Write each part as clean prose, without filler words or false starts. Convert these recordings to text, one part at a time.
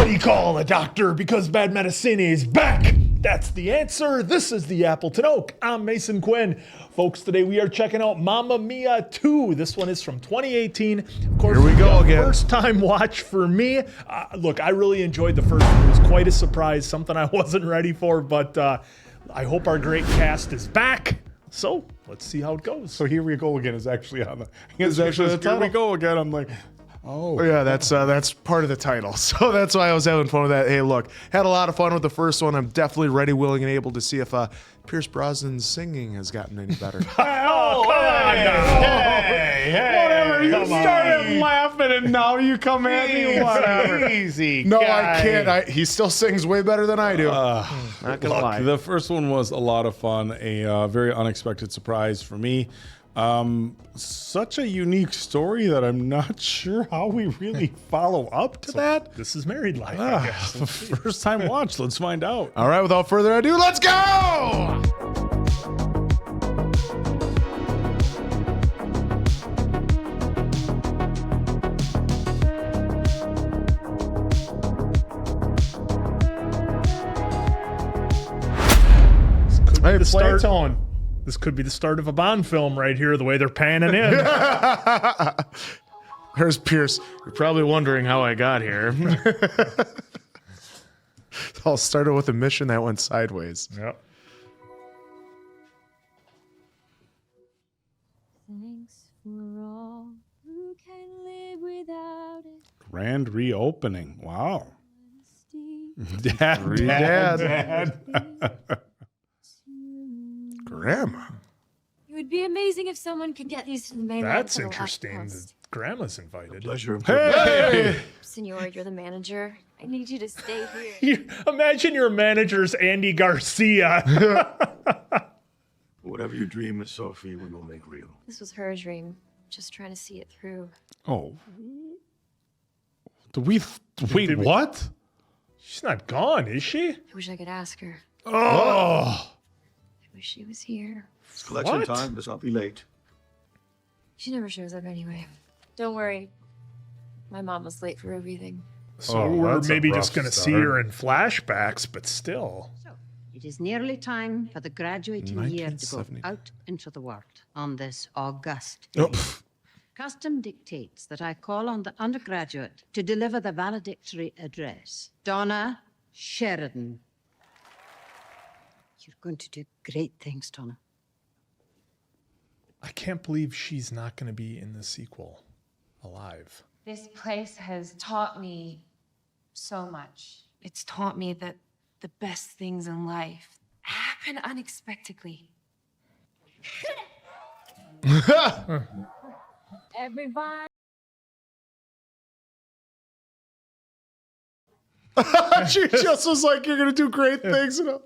Everybody call a doctor because bad medicine is back. That's the answer. This is the Appleton Oak. I'm Mason Quinn. Folks, today we are checking out Mamma Mia 2. This one is from 2018. Of course, here we go again. First time watch for me. Look, I really enjoyed the first one. It was quite a surprise, something I wasn't ready for, but I hope our great cast is back. So let's see how it goes. So here we go again is actually on the. It's actually the title. Here we go again. I'm like, oh yeah, that's part of the title. So that's why I was having fun with that. Hey, look, had a lot of fun with the first one. I'm definitely ready, willing, and able to see if Pierce Brosnan's singing has gotten any better. Oh, come on now. Hey, whatever. You started laughing and now you come at me. Whatever. Easy. No, guy. I can't. He still sings way better than I do. Not gonna lie. The first one was a lot of fun, a very unexpected surprise for me. Such a unique story that I'm not sure how we really follow up to that. This is married life, I guess. First time watch. Let's find out. All right, without further ado, let's go! Hey, The play start- tone. This could be the start of a Bond film right here, the way they're panning in. There's Pierce. You're probably wondering how I got here. It all started with a mission that went sideways. Yep. Thanks for all who can live without it. Grand reopening. Wow. Steve. Dad. Grandma. It would be amazing if someone could get these to the mainland. That's for the interesting. outpost. Grandma's invited. Pleasure. Hey! Senor, you're the manager. I need you to stay here. Imagine your manager's Andy Garcia. Whatever you dream of, Sophie, we will make real. This was her dream. Just trying to see it through. Oh. Wait, what? She's not gone, is she? I wish I could ask her. Oh. I wish she was here. It's collection What? time. Let's not be late. She never shows up anyway. Don't worry. My mom was late for everything. So Oh, we're that's a maybe rough just going to see start. her in flashbacks, but still. So, it is nearly time for the graduating year to go 1970. out into the world on this august Oh, day. Custom dictates that I call on the undergraduate to deliver the valedictory address. Donna Sheridan. You're going to do great things, Donna. I can't believe she's not going to be in the sequel alive. This place has taught me so much. It's taught me that the best things in life happen unexpectedly. Everybody. she just was like, you're going to do great things. And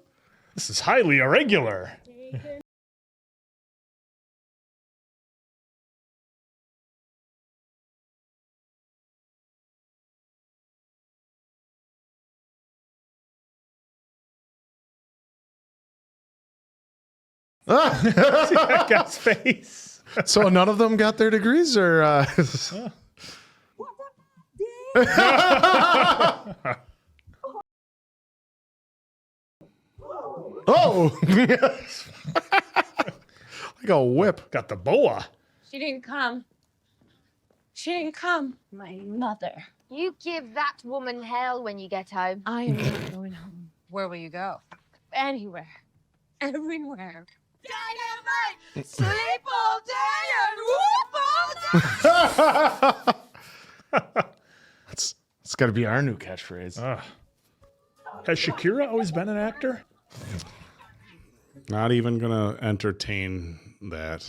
This is highly irregular. See that guy's face. So none of them got their degrees, or oh, like a whip. Got the boa. She didn't come. She didn't come. My mother. You give that woman hell when you get home. I am not going home. Where will you go? Anywhere. Everywhere. Dynamite! Sleep all day and whoop all day! It's got to be our new catchphrase. Has Shakira always been an actor? Not even gonna entertain that.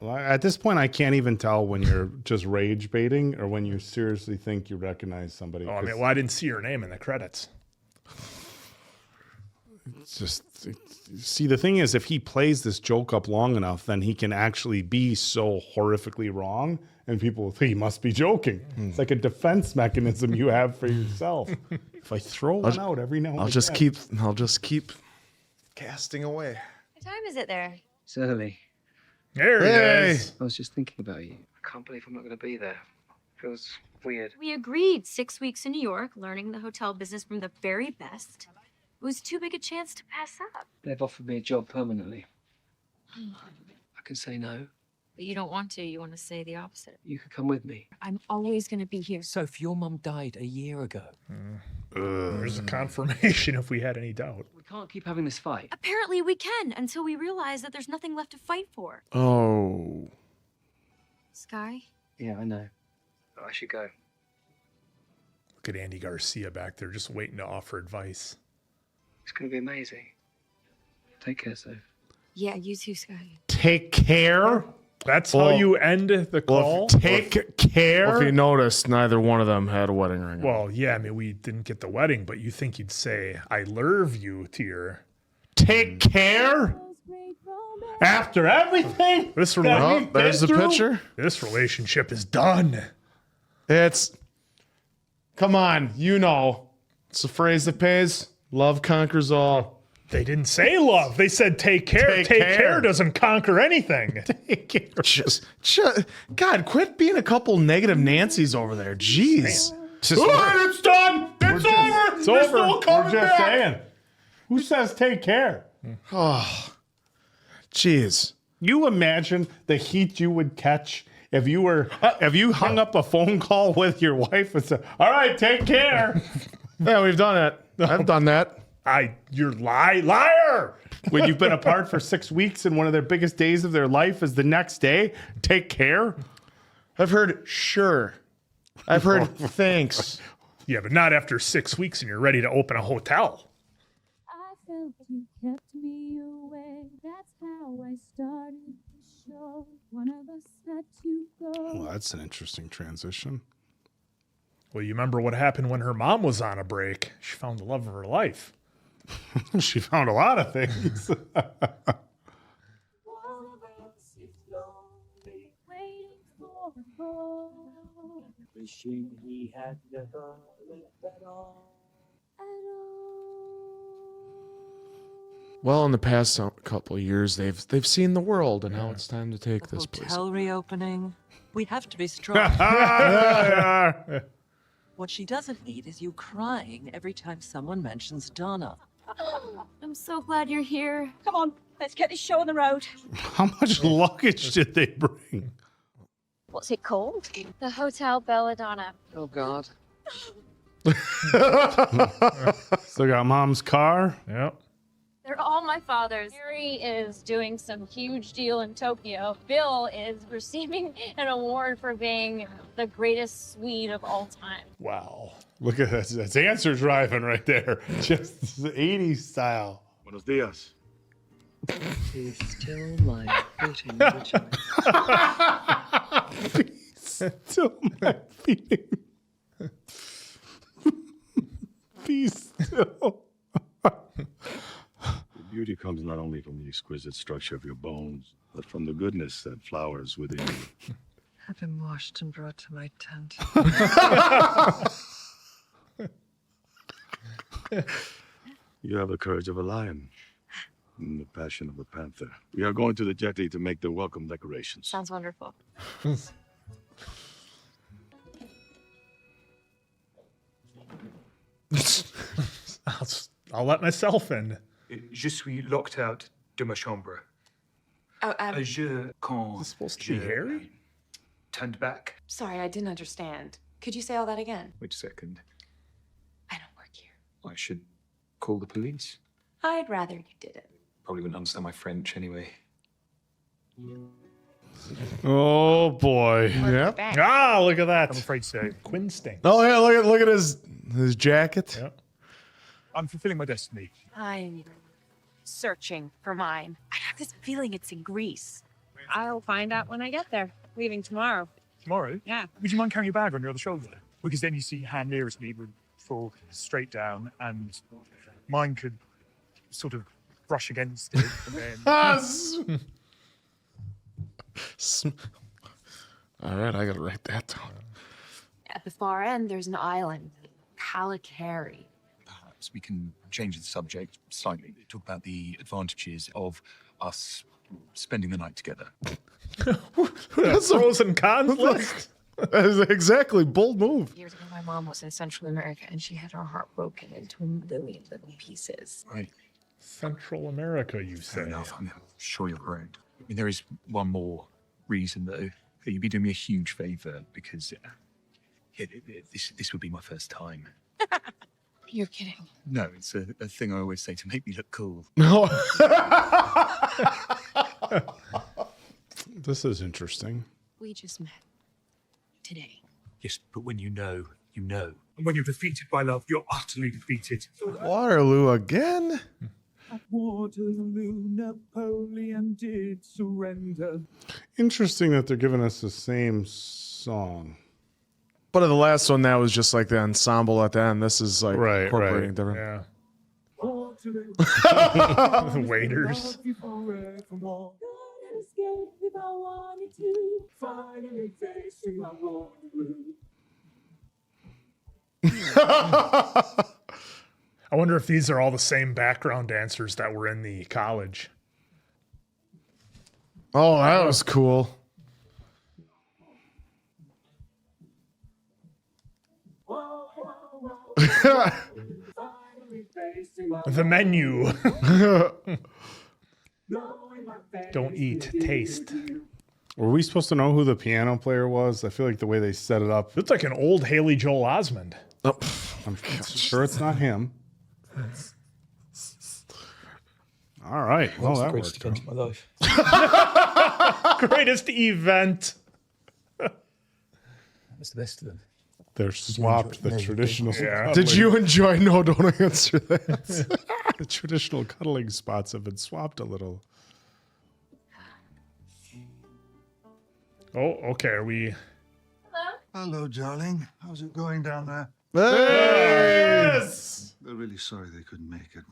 Well, at this point, I can't even tell when you're just rage baiting or when you seriously think you recognize somebody. Oh, I mean, well, I didn't see her name in the credits. It's just, see, the thing is, if he plays this joke up long enough, then he can actually be so horrifically wrong, and people will think he must be joking. It's like a defense mechanism you have for yourself. If I throw one out every now and I'll just keep casting away. What time is it there? It's early. There he is. I was just thinking about you. I can't believe I'm not going to be there. Feels weird. We agreed 6 weeks in New York, learning the hotel business from the very best. It was too big a chance to pass up. They've offered me a job permanently. I can say no. But you don't want to. You want to say the opposite. You could come with me. I'm always going to be here. Soph, your mum died a year ago. There's a confirmation if we had any doubt. We can't keep having this fight. Apparently we can, until we realize that there's nothing left to fight for. Oh. Sky? Yeah, I know. But I should go. Look at Andy Garcia back there just waiting to offer advice. It's going to be amazing. Take care, Soph. Yeah, you too, Sky. Take care. That's how you end the call? Take care. Well, if you noticed, neither one of them had a wedding ring on. Well, yeah, I mean, we didn't get the wedding, but you think you'd say, I love you to your... Take care. After everything. This Oh, there's the picture. This relationship is done. It's, come on, you know. It's a phrase that pays. Love conquers all. They didn't say love. They said take care. Take care doesn't conquer anything. Take care. God, quit being a couple negative Nancys over there. Jeez. It's done. It's over. It's over. We're just saying. Who says take care? Oh, jeez. You imagine the heat you would catch if you hung up a phone call with your wife and said, "All right, take care." Yeah, we've done it. I've done that. You're liar. When you've been apart for 6 weeks and one of their biggest days of their life is the next day, take care. I've heard sure. I've heard thanks. Yeah, but not after 6 weeks and you're ready to open a hotel. I felt you kept me away. That's how I started the show. One of us had to go. Well, that's an interesting transition. Well, you remember what happened when her mom was on a break. She found the love of her life. She found a lot of things. Wishing he had never lived at all. Well, in the past couple of years, they've seen the world, and now it's time to take this place. Hotel reopening. We have to be strong. What she doesn't need is you crying every time someone mentions Donna. I'm so glad you're here. Come on, let's get this show on the road. How much luggage did they bring? What's it called? The Hotel Belladonna. Oh, God. Still got mom's car. Yep. They're all my father's. Harry is doing some huge deal in Tokyo. Bill is receiving an award for being the greatest Swede of all time. Wow. Look at this. That's answer driving right there. Just the 80s style. Buenos dias. He's still my footing, Richard. Still my feeling. Be still. Beauty comes not only from the exquisite structure of your bones, but from the goodness that flowers within you. Have him washed and brought to my tent. You have the courage of a lion and the passion of a panther. We are going to the jetty to make the welcome decorations. Sounds wonderful. I'll let myself in. Je suis locked out de ma chambre. Je, quand Is this supposed to be Harry? Turned back. Sorry, I didn't understand. Could you say all that again? Wait a second. I don't work here. I should call the police. I'd rather you didn't. Probably wouldn't understand my French anyway. Oh boy. Yep. Ah, look at that. I'm afraid so. Quinn stinks. Oh yeah, look at his jacket. Yep. I'm fulfilling my destiny. I'm searching for mine. I have this feeling it's in Greece. I'll find out when I get there. Leaving tomorrow. Tomorrow? Yeah. Would you mind carrying your bag on your other shoulder? Because then you see hand nearest me would fall straight down and mine could sort of brush against it and then... All right, I gotta write that down. At the far end, there's an island. Kalokairi. Perhaps we can change the subject slightly. Talk about the advantages of us spending the night together. That's a pros and cons list. Exactly. Bold move. Years ago, my mom was in Central America and she had her heart broken into a million little pieces. Right. Central America, you Fair say? enough. I'm sure you're correct. I mean, there is one more reason, though. That you'd be doing me a huge favour because this would be my first time. You're kidding. No, it's a thing I always say to make me look cool. No. This is interesting. We just met today. Yes, but when you know, you know. And when you're defeated by love, you're utterly defeated. Waterloo again? At Waterloo, Napoleon did surrender. Interesting that they're giving us the same song. But in the last one, that was just like the ensemble at the end. This is like incorporating different. Yeah. Waiters. I wonder if these are all the same background dancers that were in the college. Oh, that was cool. The menu. Don't eat, taste. Were we supposed to know who the piano player was? I feel like the way they set it up. It's like an old Haley Joel Osment. Oh, I'm sure it's not him. All right. Well, that worked. Event of my life. Greatest event. That's the best of them. They're swapped the traditional. Yeah. Did you enjoy? No, don't answer that. The traditional cuddling spots have been swapped a little. Oh, okay. Are we? Hello, darling. How's it going down there? Yes. They're really sorry they couldn't make it.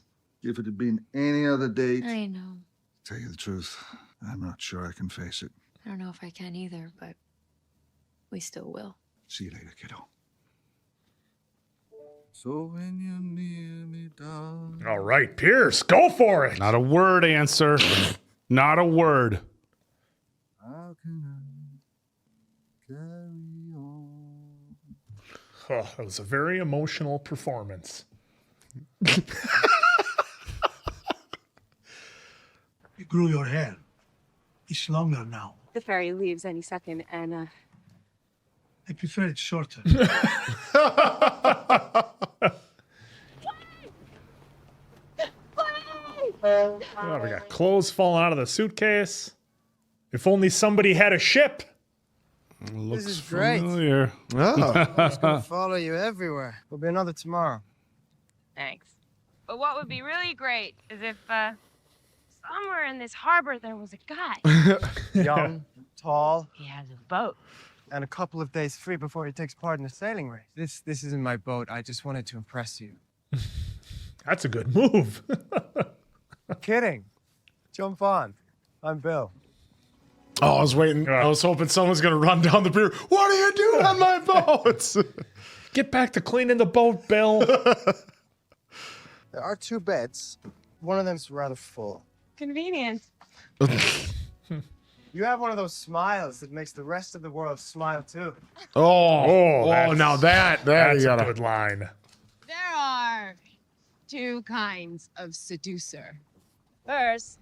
If it had been any other date, I know. tell you the truth, I'm not sure I can face it. I don't know if I can either, but we still will. See you later, kiddo. So when you're near me, darling. All right, Pierce, go for it. Not a word answer. Not a word. How can I carry on? Oh, that was a very emotional performance. You grew your hair. It's longer now. The ferry leaves any second, and I prefer it shorter. Oh, we got clothes falling out of the suitcase. If only somebody had a ship. Looks This is great. familiar. Oh. I'm just gonna follow you everywhere. There'll be another tomorrow. Thanks. But what would be really great is if somewhere in this harbor there was a guy. Young, tall, He has a boat. and a couple of days free before he takes part in the sailing race. This isn't my boat. I just wanted to impress you. That's a good move. Kidding. Jump on. I'm Bill. Oh, I was waiting. I was hoping someone's going to run down the pier. What are you doing on my boat? Get back to cleaning the boat, Bill. There are 2 beds. One of them's rather full. Convenient. You have one of those smiles that makes the rest of the world smile too. Now that's That's you a gotta. good line. There are 2 kinds of seducer. First,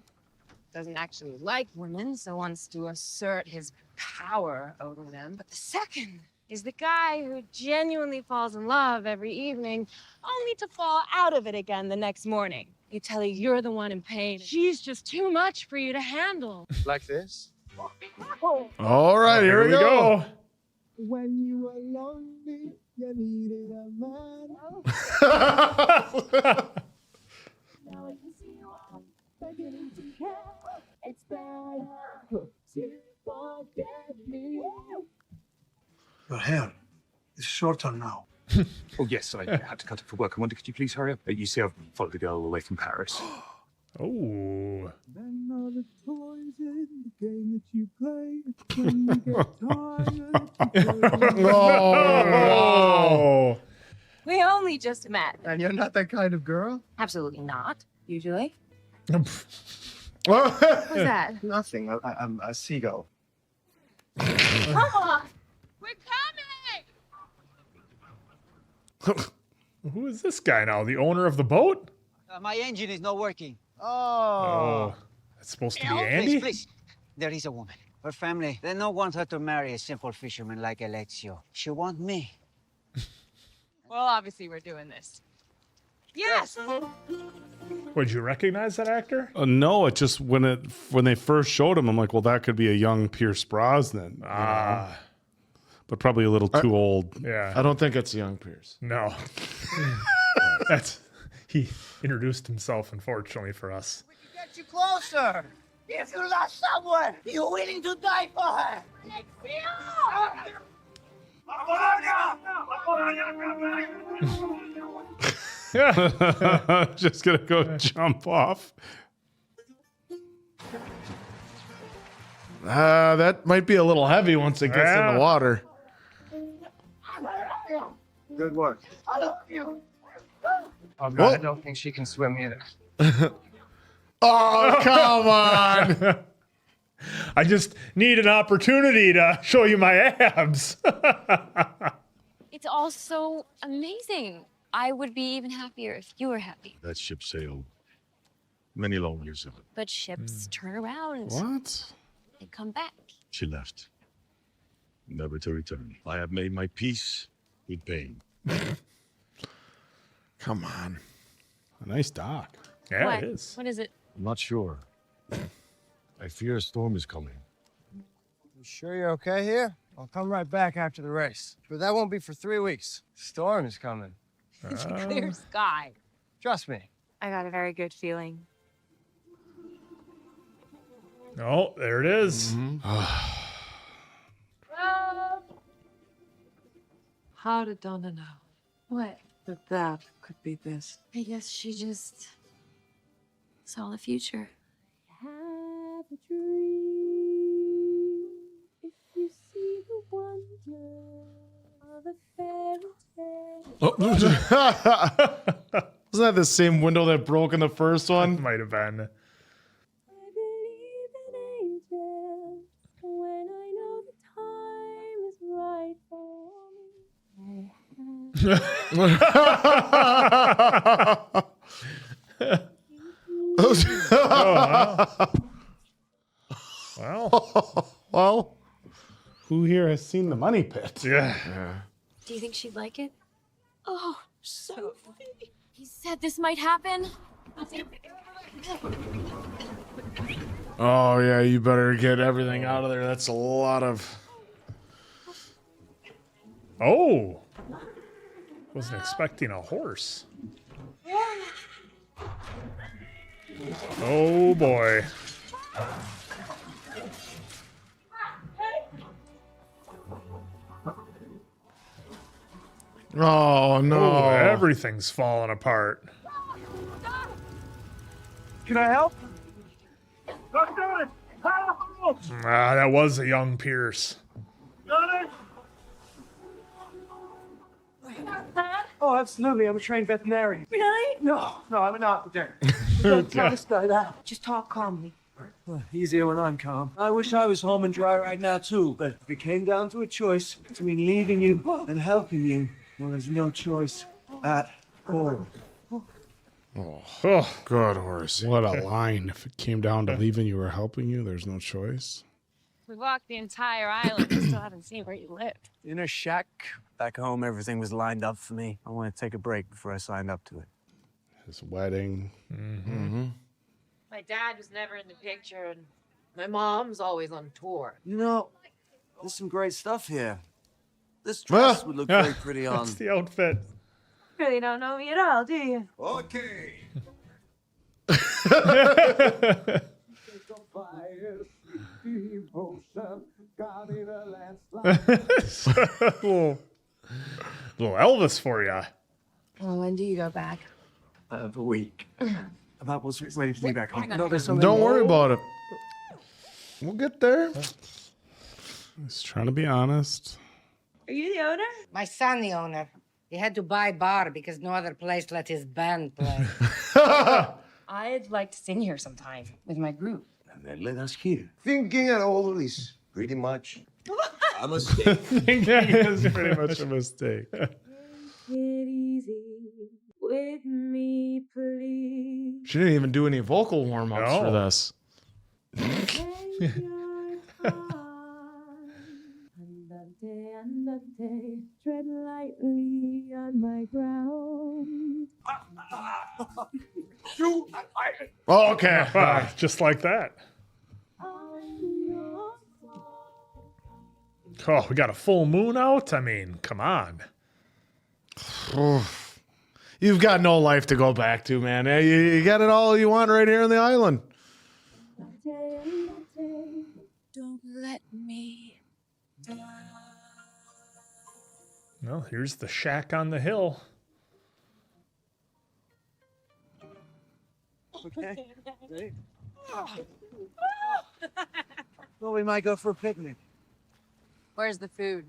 doesn't actually like women, so wants to assert his power over them. But the second is the guy who genuinely falls in love every evening, only to fall out of it again the next morning. You tell her you're the one in pain. She's just too much for you to handle. Like this? All right, here we go. When you were lonely, you needed a man. Now I can see you all beginning to care. It's better to forget me. Your hair is shorter now. Oh, yes, I had to cut it for work. I wonder, could you please hurry up? You see, I've followed the girl all the way from Paris. Oh. Then all the toys in the game that you play. When you get tired, Oh. We only just met. And you're not that kind of girl? Absolutely not, usually. What's that? Nothing. I'm a seagull. Come on! We're coming! Who is this guy now? The owner of the boat? My engine is not working. Oh. That's supposed to be Andy? Please. There is a woman. Her family, they don't want her to marry a simple fisherman like Alexio. She want me. Well, obviously we're doing this. Yes! Would you recognize that actor? No, it just when they first showed him, I'm like, well, that could be a young Pierce Brosnan. But probably a little too old. Yeah. I don't think it's young Pierce. No. He introduced himself, unfortunately, for us. Get you closer. If you lost someone, you're willing to die for her. Just gonna go jump off. That might be a little heavy once it gets in the water. Good work. I love you. Oh, God, I don't think she can swim either. Oh, come on. I just need an opportunity to show you my abs. It's all so amazing. I would be even happier if you were happy. That ship sailed many long years ago. But ships turn around. What? And come back. She left, never to return. I have made my peace with pain. Come on. A nice dock. Yeah, What? it is. What is it? I'm not sure. I fear a storm is coming. You sure you're okay here? I'll come right back after the race. But that won't be for 3 weeks. Storm is coming. It's clear sky. Trust me. I got a very good feeling. Oh, there it is. How did Donna know What? that could be this? I guess she just saw the future. Have a dream if you see the wonder of a fairy tale. Wasn't that the same window that broke in the first one? Might have been. I believe in angels when I know the time is right for Well, who here has seen the Money Pit? Yeah. Do you think she'd like it? Oh, Sophie. He said this might happen. Oh, yeah, you better get everything out of there. That's a lot of... Oh. Wasn't expecting a horse. Oh, boy. Oh, no. Oh, everything's falling apart. Can I help? That was a young Pierce. Oh, absolutely. I'm a trained veterinarian. Really? No, I'm an architect. Don't tell this guy that. Just talk calmly. Easier when I'm calm. I wish I was home and dry right now, too. But if it came down to a choice between leaving you and helping you, well, there's no choice at all. Oh, good horse. What a line. If it came down to leaving you or helping you, there's no choice. We walked the entire island and still haven't seen where you live. In a shack back home, everything was lined up for me. I wanted to take a break before I signed up to it. His wedding. Mm-hmm. My dad was never in the picture, and my mom's always on tour. You know, there's some great stuff here. This dress would look very pretty on. That's the outfit. Really don't know me at all, do you? Okay. little Elvis for you. Well, when do you go back? I have a week. About what's waiting for me back home. Don't worry about it. We'll get there. He's trying to be honest. Are you the owner? My son, the owner. He had to buy bar because no other place let his band play. I'd like to sing here sometime with my group. And then let us hear. Thinking at all is pretty much a mistake. Thinking is pretty much a mistake. Take it easy with me, please. She didn't even do any vocal warm-ups for this. Andante, tread lightly on my ground. Oh, okay. Just like that. Oh, we got a full moon out? I mean, come on. You've got no life to go back to, man. You got it all you want right here on the island. Don't let me die. Well, here's the shack on the hill. Okay. Well, we might go for a picnic. Where's the food?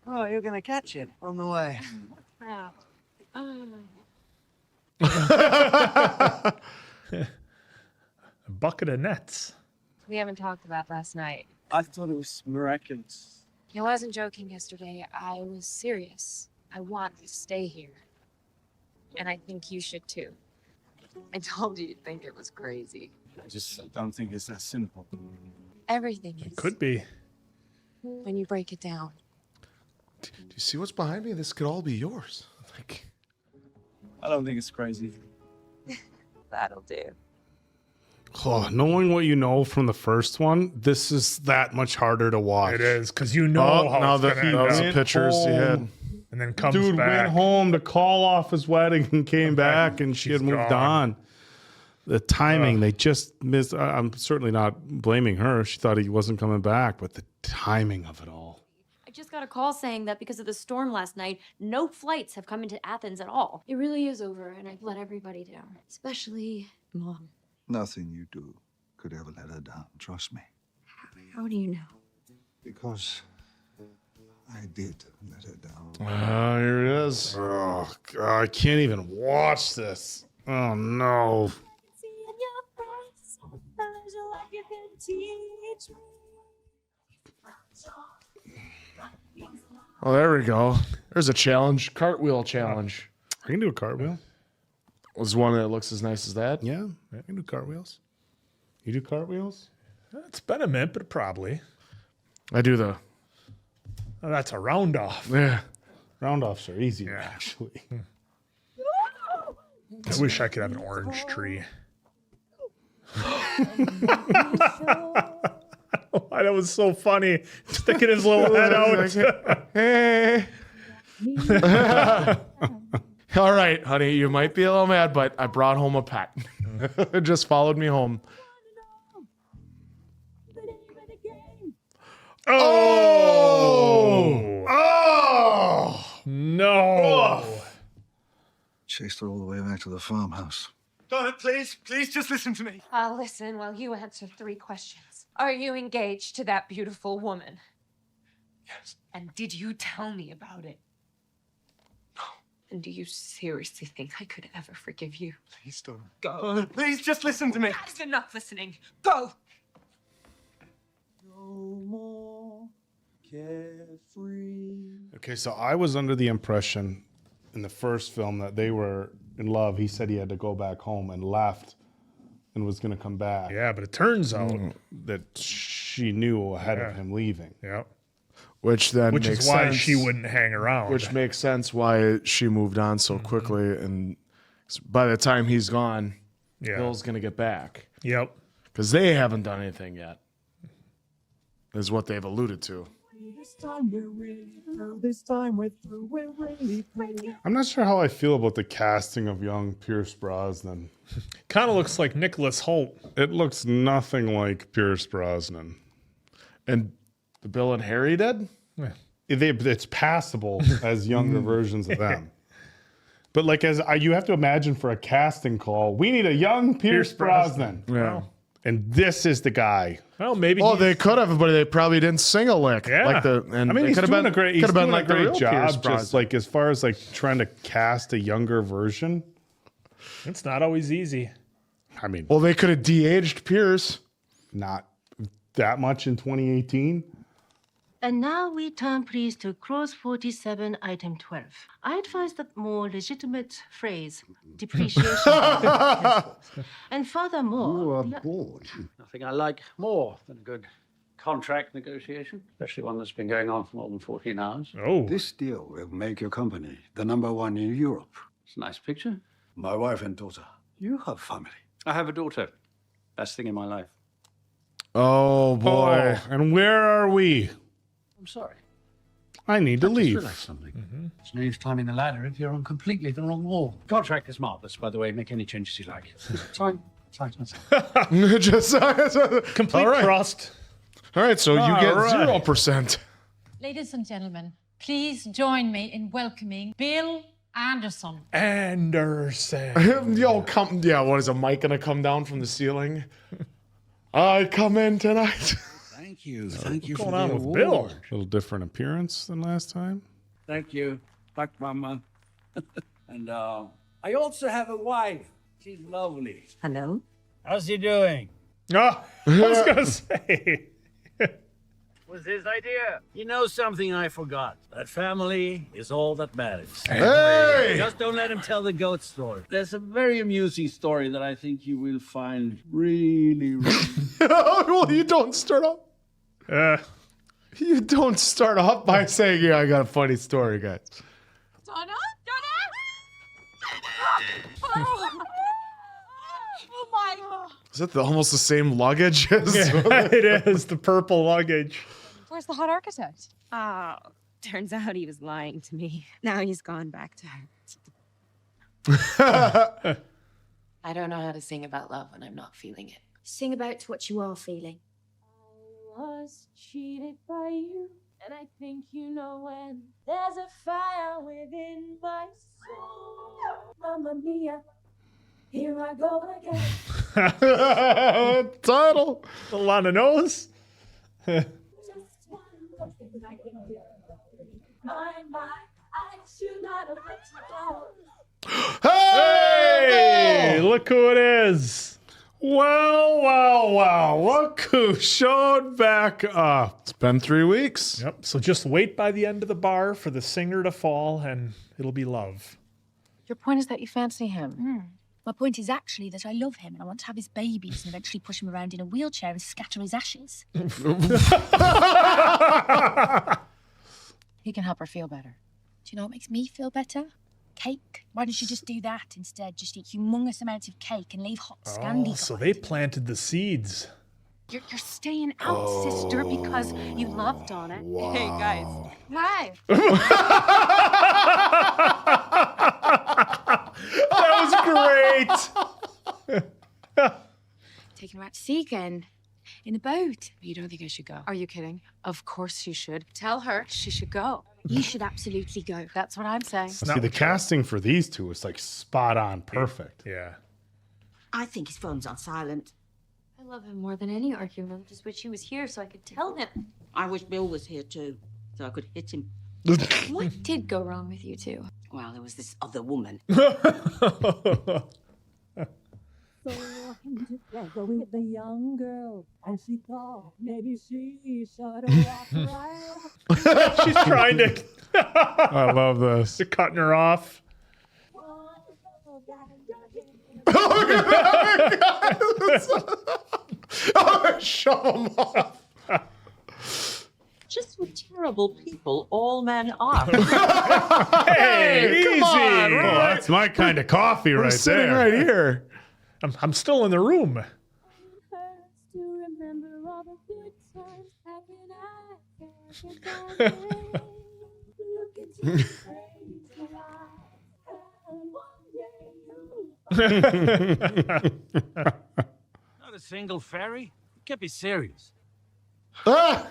Oh, you're gonna catch it on the way. A bucket of nets. We haven't talked about last night. I thought it was miraculous. I wasn't joking yesterday. I was serious. I want to stay here. And I think you should too. I told you you'd think it was crazy. I just don't think it's that simple. Everything is. Could be. When you break it down. Do you see what's behind me? This could all be yours. Like, I don't think it's crazy. That'll do. Oh, knowing what you know from the first one, this is that much harder to watch. It is, because you know how now it's that gonna end those up. pictures you had. And then comes Dude back. went home to call off his wedding and came back, and she had moved on. The timing, they just missed. I'm certainly not blaming her. She thought he wasn't coming back, but the timing of it all. I just got a call saying that because of the storm last night, no flights have come into Athens at all. It really is over, and I've let everybody down, especially Mom. Nothing you do could ever let her down, trust me. How do you know? Because I did let her down. Here it is. Oh, God, I can't even watch this. Oh, no. Oh, there we go. There's a challenge. Cartwheel challenge. I can do a cartwheel. Was one that looks as nice as that? Yeah, I can do cartwheels. You do cartwheels? It's been a minute, but probably. I do the. Oh, that's a round off. Yeah. Round offs are easier, actually. I wish I could have an orange tree. Why that was so funny. Sticking his little head out. Hey. All right, honey, you might be a little mad, but I brought home a pet. It just followed me home. Oh! Oh! No! Chased her all the way back to the farmhouse. Donna, please just listen to me. I'll listen while you answer 3 questions. Are you engaged to that beautiful woman? Yes. And did you tell me about it? No. And do you seriously think I could ever forgive you? Please, Donna. Go. Donna, please just listen to me. That's enough listening. Go! No more carefree. Okay, so I was under the impression in the first film that they were in love. He said he had to go back home and left and was going to come back. Yeah, but it turns out that she knew ahead of him leaving. Yeah. Which makes is why sense. she wouldn't hang around. Which makes sense why she moved on so quickly. And by the time he's gone, Bill's going to get back. Yep. Because they haven't done anything yet, is what they've alluded to. This time we're really through. This time we're through. We're really through. I'm not sure how I feel about the casting of young Pierce Brosnan. Kind of looks like Nicholas Hoult. It looks nothing like Pierce Brosnan. And the Bill and Harry did? Yeah. It's passable as younger versions of them. But like you have to imagine for a casting call, we need a young Pierce Brosnan. Yeah. And this is the guy. Well, maybe. Oh, they could have, but they probably didn't sing a lick. Yeah. And I mean, he's doing a great, he's doing a the great real Pierce job. Brosnan. Just like as far as like trying to cast a younger version. It's not always easy. I mean, Well, they could have de-aged Pierce. not that much in 2018. And now we turn, please, to Clause 47, Item 12. I advise that more legitimate phrase, depreciation. And furthermore... You are bored. Nothing I like more than a good contract negotiation, especially one that's been going on for more than 14 hours. Oh. This deal will make your company the #1 in Europe. It's a nice picture. My wife and daughter. You have family. I have a daughter. Best thing in my life. Oh, boy. Oh, and where are we? I'm sorry. I need to Just leave. realised something. It's no use climbing the ladder if you're on completely the wrong wall. Contract is marvelous, by the way. Make any changes you like. Sign. Just Complete All right. crust. All right, so you get All right. 0%. Ladies and gentlemen, please join me in welcoming Bill Anderson. Anderson. Yo, come. Yeah, what is a mic gonna come down from the ceiling? I come in tonight. Thank you. Thank you What's for going the on with award. Bill? A little different appearance than last time. Thank you, Buck Mama. And I also have a wife. She's lovely. Hello? How's he doing? Ah, I was going to say. Was his idea. You know something I forgot. That family is all that matters. Hey! Just don't let him tell the goat story. There's a very amusing story that I think you will find really, really... Well, you don't start off. You don't start off by saying, "Yeah, I got a funny story, guys." Donna? Oh my God. Is that almost the same luggage? Yeah, it is. The purple luggage. Where's the hot architect? Oh, turns out he was lying to me. Now he's gone back to her. I don't know how to sing about love when I'm not feeling it. Sing about what you are feeling. I was cheated by you, and I think you know when there's a fire within my soul. Mamma mia, here I go again. Title. A lot of nose. Just one look and I can do my, I should not have let you go. Hey, look who it is. Wow. Look who showed back up. It's been 3 weeks. Yep. So just wait by the end of the bar for the singer to fall, and it'll be love. Your point is that you fancy him. My point is actually that I love him and I want to have his babies and eventually push him around in a wheelchair and scatter his ashes. He can help her feel better. Do you know what makes me feel better? Cake. Why don't you just do that instead? Just eat humongous amounts of cake and leave hot Scandi. So they planted the seeds. You're staying out, sister, because you love Donna. Hey, guys. Hi. That was great. Taking her out to sea again. In a boat. You don't think I should go? Are you kidding? Of course you should. Tell her she should go. You should absolutely go. That's what I'm saying. See, the casting for these two is like spot on, perfect. Yeah. I think his phone's on silent. I love him more than any argument. Just wish he was here so I could tell him. I wish Bill was here too, so I could hit him. What did go wrong with you two? Well, there was this other woman. So walking together with the young girl, and she thought maybe she should have walked right. She's trying to. I love this. They're cutting her off. Shove him off. Just what terrible people all men are. Hey, come easy. on, Oh, that's my kind of coffee We're right sitting there. right here. I'm still in the room. Hurts to remember all the good times back in our Look into your crazy eyes, and one day Not a single ferry? You can't be serious. Ah!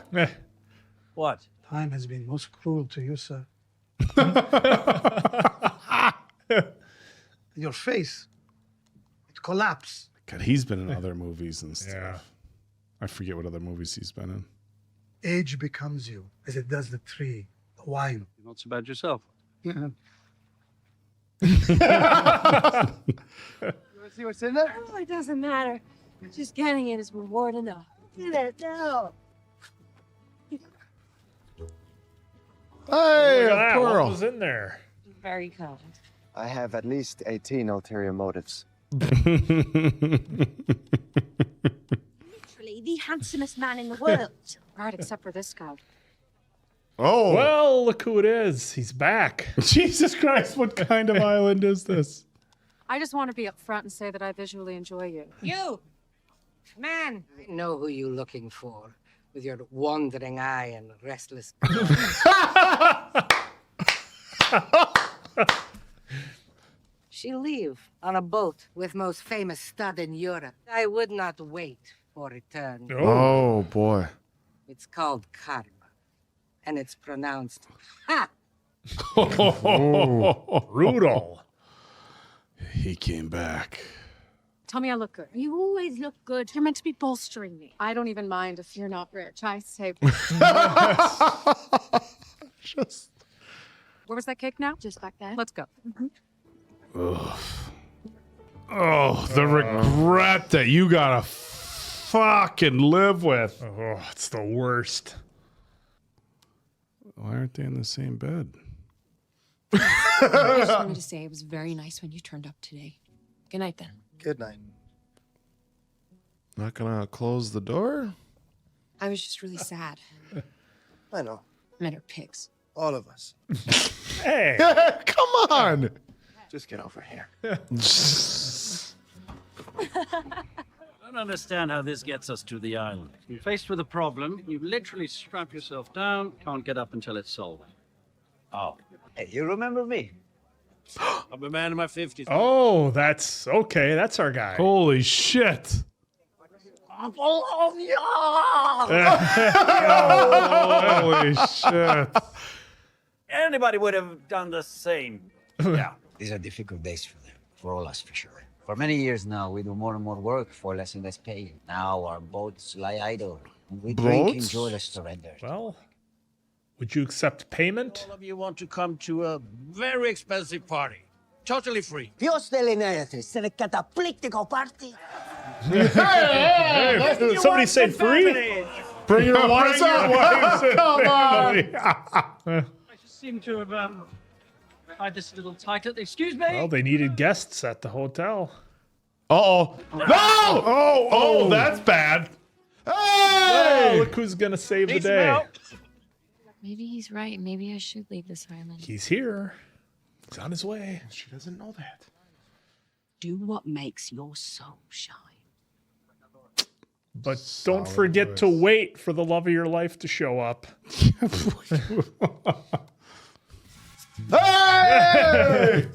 What? Time has been most cruel to you, sir. Your face, it collapsed. God, he's been in other movies and stuff. Yeah. I forget what other movies he's been in. Age becomes you, as it does the tree, the wine. You're not so bad yourself. Yeah. You're a See what's in there? Oh, it doesn't matter. Just getting it is reward enough. Do that now. Hey, Look at a that. What pearl. was in there? Very kind. I have at least 18 ulterior motives. Literally the handsomest man in the world. Right, except for this guy. Oh. Well, look who it is. He's back. Jesus Christ, what kind of island is this? I just want to be upfront and say that I visually enjoy you. You! Man! I know who you're looking for, with your wandering eye and restless... She'll leave on a boat with most famous stud in Europe. I would not wait for return. Oh, boy. It's called karma, and it's pronounced ha! Brutal. He came back. Tell me I look good. You always look good. You're meant to be bolstering me. I don't even mind if you're not rich. I say. Just. Where was that cake now? Just back there. Let's go. Ugh. Oh, the regret that you gotta fucking live with. Oh, it's the worst. Why aren't they in the same bed? I just wanted to say it was very nice when you turned up today. Good night, then. Good night. Not gonna close the door? I was just really sad. I know. Men are pigs. All of us. Hey. Come on. Just get over here. I don't understand how this gets us to the island. You're faced with a problem, you literally strap yourself down, can't get up until it's solved. Oh. Hey, you remember me? I'm a man in my 50s. Oh, that's okay. That's our guy. Holy shit. Holy shit. Anybody would have done the same. Yeah. These are difficult days for them, for all us fishermen. For many years now, we do more and more work for less and less pay. Now our boats lie idle. And we drink in joyless surrender. Well, would you accept payment? All of you want to come to a very expensive party. Totally free. Ποιος θέλει να έρθει σε ένα καταπληκτικό πάρτι? Hey, somebody said free? Bring your wives up. Come on. I just seem to have tied this a little tighter. Excuse me? Well, they needed guests at the hotel. Uh-oh. No! Oh, that's bad. Oh, look who's gonna save the day. Maybe he's right. Maybe I should leave this island. He's here. He's on his way. She doesn't know that. Do what makes your soul shine. But don't forget to wait for the love of your life to show up. Hey!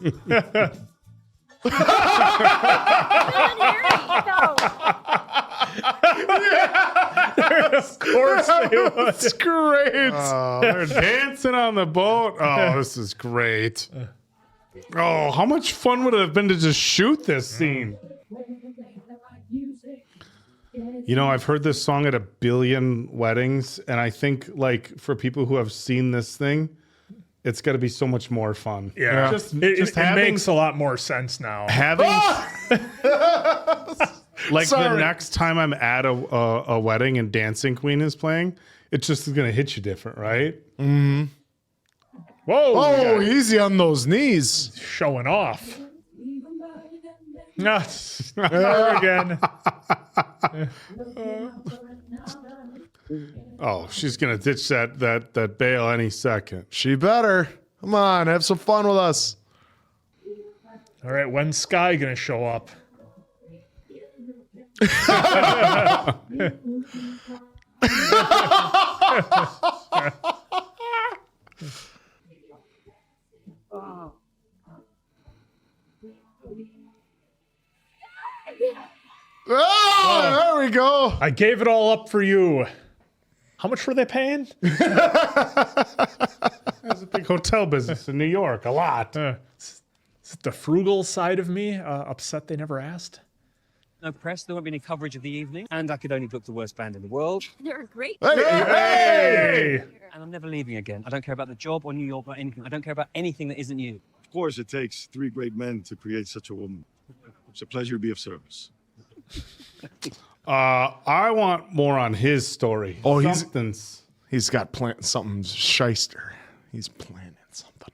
Of course they would. That's great. Oh, they're dancing on the boat. Oh, this is great. Oh, how much fun would it have been to just shoot this scene? You know, I've heard this song at a billion weddings, and I think, like, for people who have seen this thing, it's got to be so much more fun. Yeah, Just it makes a lot more sense now. Having like the next time I'm at a wedding and Dancing Queen is playing, it just is gonna hit you different, right? Mm-hmm. Whoa! Oh, easy on those knees. Showing off. Her again. Oh, she's gonna ditch that bail any second. She better. Come on, have some fun with us. All right, when's Sky gonna show up? Oh, there we go. I gave it all up for you. How much were they paying? There's a big hotel business in New York, a lot. Is it the frugal side of me upset they never asked? No press, there won't be any coverage of the evening, and I could only book the worst band in the world. They're great. Hey! And I'm never leaving again. I don't care about the job or New York or anything. I don't care about anything that isn't you. Of course, it takes three great men to create such a woman. It's a pleasure to be of service. I want more on his story. Oh, Something's... he's got something shyster. He's planning something.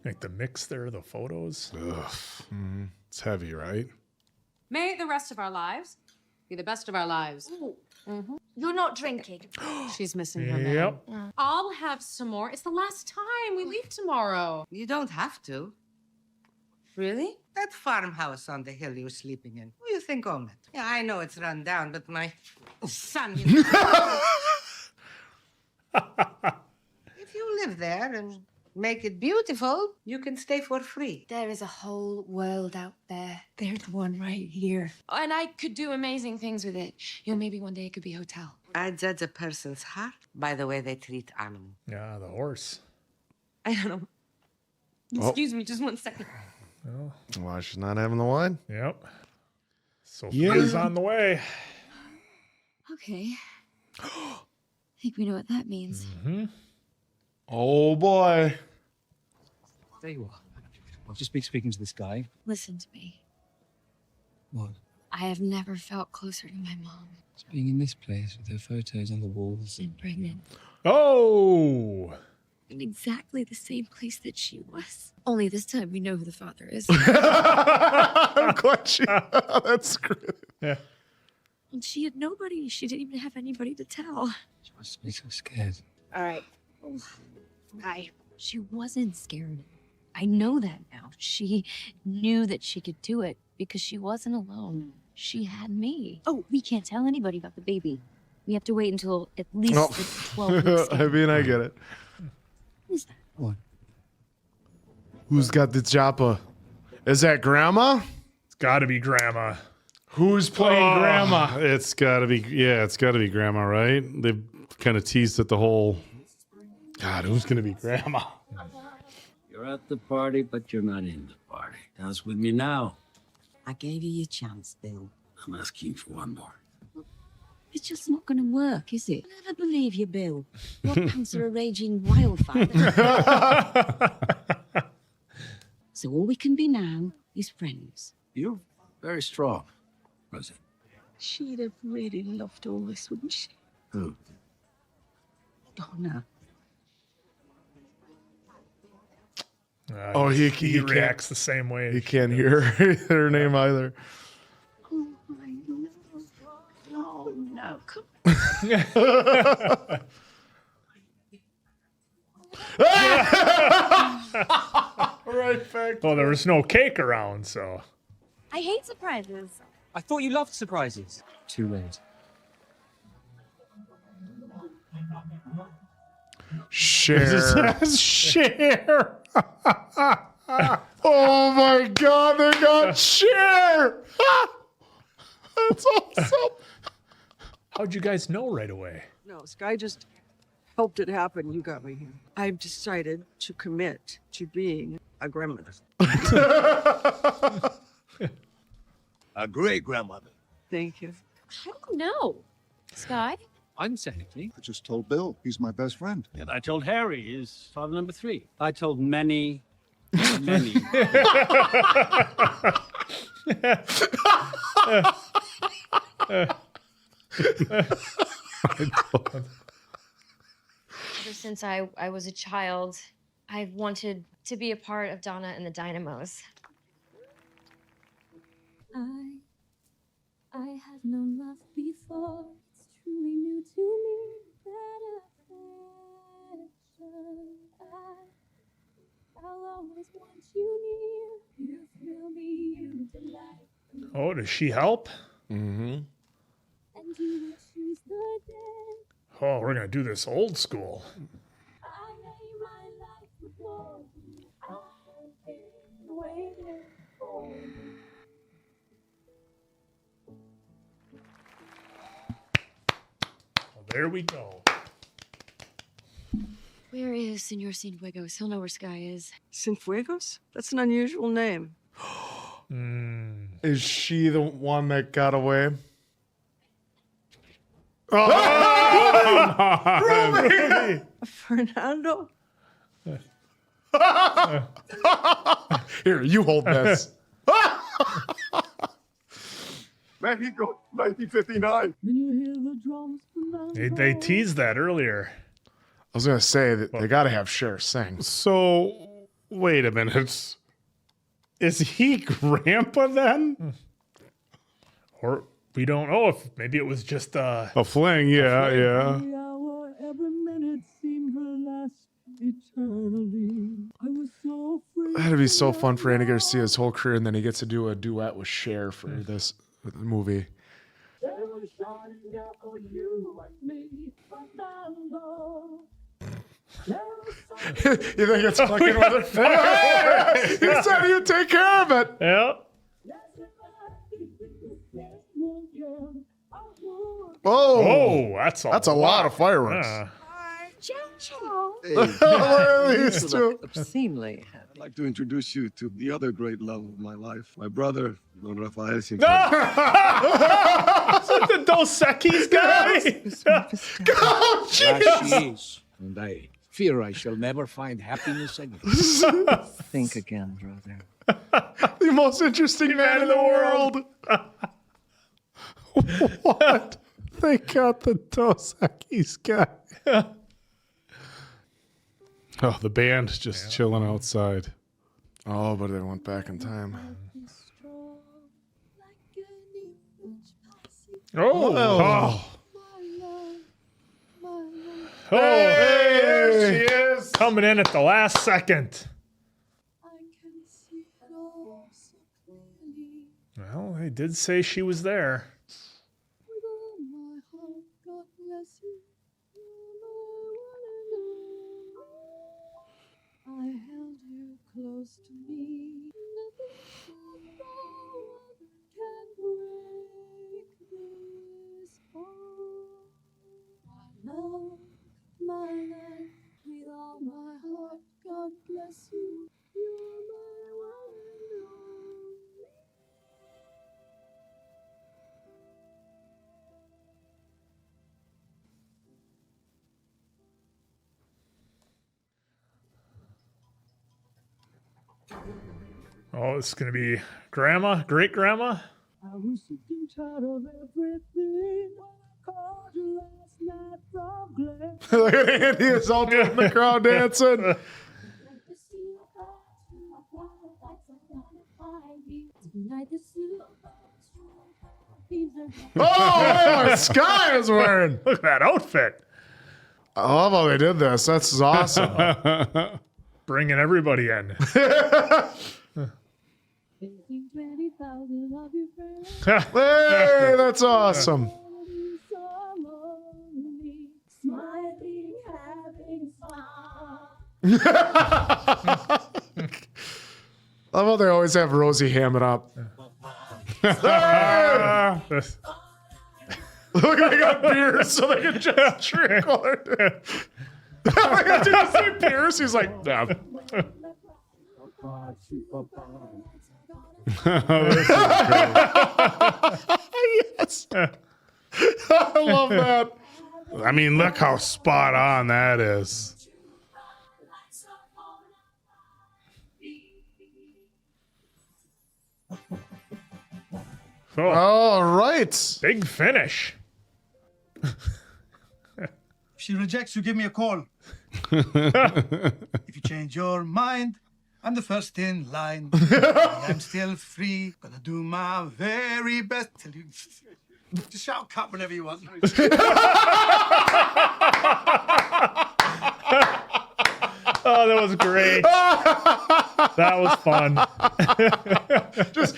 Like the mix there, the photos. Ugh. It's heavy, right? May the rest of our lives be the best of our lives. You're not drinking. She's missing her man. Yep. I'll have some more. It's the last time. We leave tomorrow. You don't have to. Really? That farmhouse on the hill you're sleeping in. What do you think of it? Yeah, I know it's run down, but my son... if you live there and make it beautiful, you can stay for free. There is a whole world out there. There's one right here. And I could do amazing things with it. You know, maybe one day it could be a hotel. I judge a person's heart by the way they treat animals. Yeah, the horse. I don't know. Excuse me, just 1 second. Oh. Why she's not having the wine? Yep. Sophie's on the way. Okay. I think we know what that means. Mm-hmm. Oh boy. There you are. I've just been speaking to this guy. Listen to me. What? I have never felt closer to my mom. Just being in this place with her photos on the walls. And pregnant. Oh! In exactly the same place that she was. Only this time we know who the father is. I'm glad she... That's great. Yeah. And she had nobody. She didn't even have anybody to tell. She must be so scared. All right. She wasn't scared. I know that now. She knew that she could do it because she wasn't alone. She had me. Oh, we can't tell anybody about the baby. We have to wait until at least the 12 weeks. I mean, I get it. Who's that? What? Who's got the chopper? Is that Grandma? It's got to be Grandma. Who's playing Grandma? It's got to be, it's got to be Grandma, right? They've kind of teased it the whole, God, who's going to be Grandma? You're at the party, but you're not in the party. Dance with me now. I gave you your chance, Bill. I'm asking for one more. It's just not going to work, is it? I never believe you, Bill. Your pants are a raging wildfire. So all we can be now is friends. You're very strong, Rosie. She'd have really loved all this, wouldn't she? Who? Donna. Oh, he reacts the same way. He can't hear her name either. Oh, my no. Oh, no. Come Right, fact. Well, there was no cake around, so. I hate surprises. I thought you loved surprises. Too late. Cher. Cher. Oh my God, they got Cher. That's awesome. How'd you guys know right away? No, Sky just helped it happen. You got me here. I've decided to commit to being a grandmother. A great grandmother. Thank you. I don't know. Sky? I'm technically. I just told Bill. He's my best friend. And I told Harry he's father number 3. I told many. I Ever since I was a child, I've wanted to be a part of Donna and the Dynamos. I have known love before. It's truly new to me. That affection. I'll always want you near. You thrill me, you delight. Oh, does she help? Mm-hmm. And you will choose the day. Oh, we're going to do this old school. I lay my life before you. I've been waiting for you. Well, there we go. Where is Senor Cienfuegos? He'll know where Sky is. Cienfuegos? That's an unusual name. Is she the one that got away? Fernando? Here, you hold this. Mexico, 1959. They teased that earlier. I was gonna say that they got to have Cher sing. So wait a minute. Is he Grandpa then? Or we don't know if maybe it was just a fling. Yeah, yeah. Every minute seemed to last eternally. I was so afraid. That'd be so fun for Andy Garcia's whole career, and then he gets to do a duet with Cher for this movie. You think it's fucking with her? You said you'd take care of it. Yep. Oh, that's a lot of fireworks. These look obscenely happy. I'd like to introduce you to the other great love of my life, my brother, Don Rafael. Is it the Dos Equis guy? Oh, jeez. And I fear I shall never find happiness again. Think again, brother. The most interesting man in the world. What? They got the Dos Equis guy. Oh, the band's just chilling outside. Oh, but they went back in time. Oh. Hey, there she is. Coming in at the last second. Well, they did say she was there. I held you close to me. Nothing can break this bond. I love my life with all my heart. God bless you. You're my one and only. Oh, it's going to be grandma, great grandma. I was sick and tired of everything when I called you last night from Glen. Look at Andy, is all in the crowd dancing. Oh, what Sky is wearing. Look at that outfit. I love how they did this. That's awesome. Bringing everybody in. Hey, that's awesome. Smiling, having fun. I love how they always have Rosie hamming up. Hey! Look, they got beers so they can just drink. Did you see Pierce? He's like, nah. Yes. I love that. I mean, look how spot on that is. Oh, all right. Big finish. If she rejects you, give me a call. If you change your mind, I'm the first in line. I'm still free, gonna do my very best. Till you just shout cut whenever you want. Oh, that was great. That was fun. Just,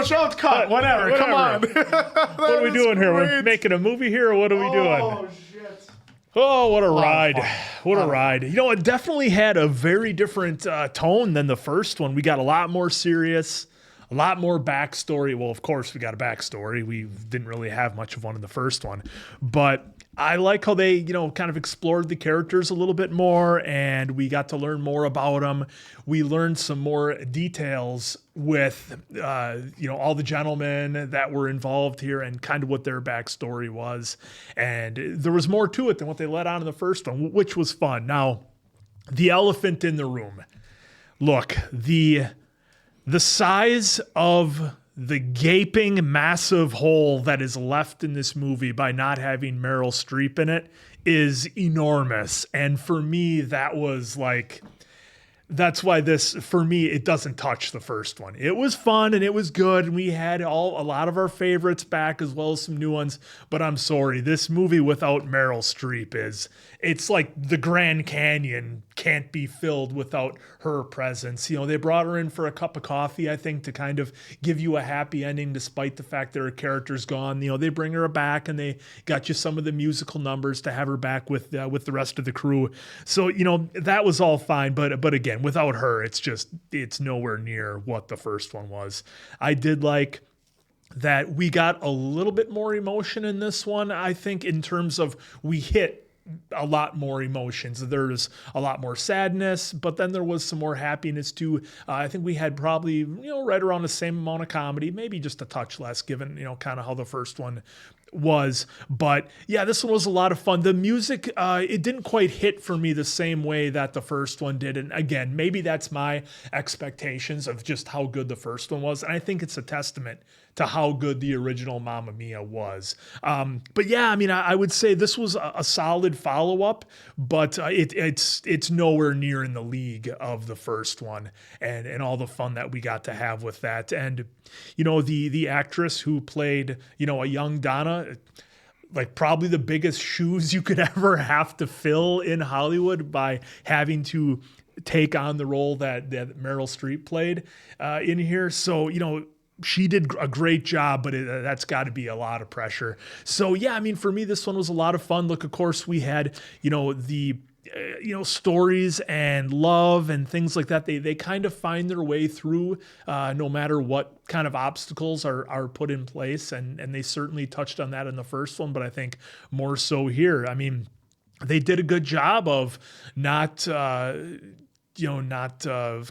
shout cut, whatever. Come on. What are we doing here? We're making a movie here, or what are we doing? Shit. Oh, what a ride. What a ride. It definitely had a very different tone than the first one. We got a lot more serious, a lot more backstory. Well, of course, we got a backstory. We didn't really have much of one in the first one. But I like how they, kind of explored the characters a little bit more, and we got to learn more about them. We learned some more details with, all the gentlemen that were involved here and kind of what their backstory was. And there was more to it than what they let on in the first one, which was fun. Now, the elephant in the room. look, the size of the gaping massive hole that is left in this movie by not having Meryl Streep in it is enormous. And for me, that's why this, for me, it doesn't touch the first one. It was fun and it was good, and we had a lot of our favorites back as well as some new ones. But I'm sorry, this movie without Meryl Streep it's like the Grand Canyon can't be filled without her presence. They brought her in for a cup of coffee, I think, to kind of give you a happy ending despite the fact that her character's gone. They bring her back and they got you some of the musical numbers to have her back with the rest of the crew. So, that was all fine. But again, without her, it's nowhere near what the first one was. I did like that we got a little bit more emotion in this one, I think, in terms of we hit a lot more emotions. There's a lot more sadness, but then there was some more happiness too. I think we had probably, right around the same amount of comedy, maybe just a touch less given, kind of how the first one was. But yeah, this one was a lot of fun. The music, it didn't quite hit for me the same way that the first one did. And again, maybe that's my expectations of just how good the first one was. And I think it's a testament to how good the original Mamma Mia was. But yeah, I would say this was a solid follow-up, but it's nowhere near in the league of the first one and all the fun that we got to have with that. And, the actress who played, a young Donna, like probably the biggest shoes you could ever have to fill in Hollywood by having to take on the role that Meryl Streep played in here. So, she did a great job, but that's got to be a lot of pressure. So yeah, for me, this one was a lot of fun. Look, of course, we had, the stories and love and things like that. They kind of find their way through no matter what kind of obstacles are put in place. And they certainly touched on that in the first one, but I think more so here. They did a good job of not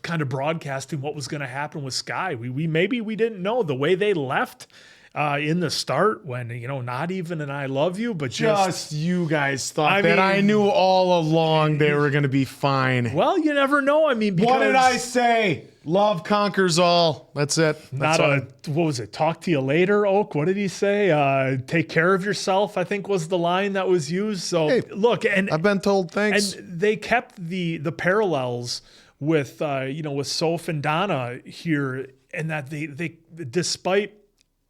kind of broadcasting what was going to happen with Sky. We didn't know the way they left in the start when, not even an I love you, but just you guys thought that. I knew all along they were going to be fine. Well, you never know. Because what did I say? Love conquers all. That's it. What was it? Talk to you later, Oak. What did he say? Take care of yourself, I think was the line that was used. So hey, look, and I've been told thanks. And they kept the parallels with with Soph and Donna here, and that they despite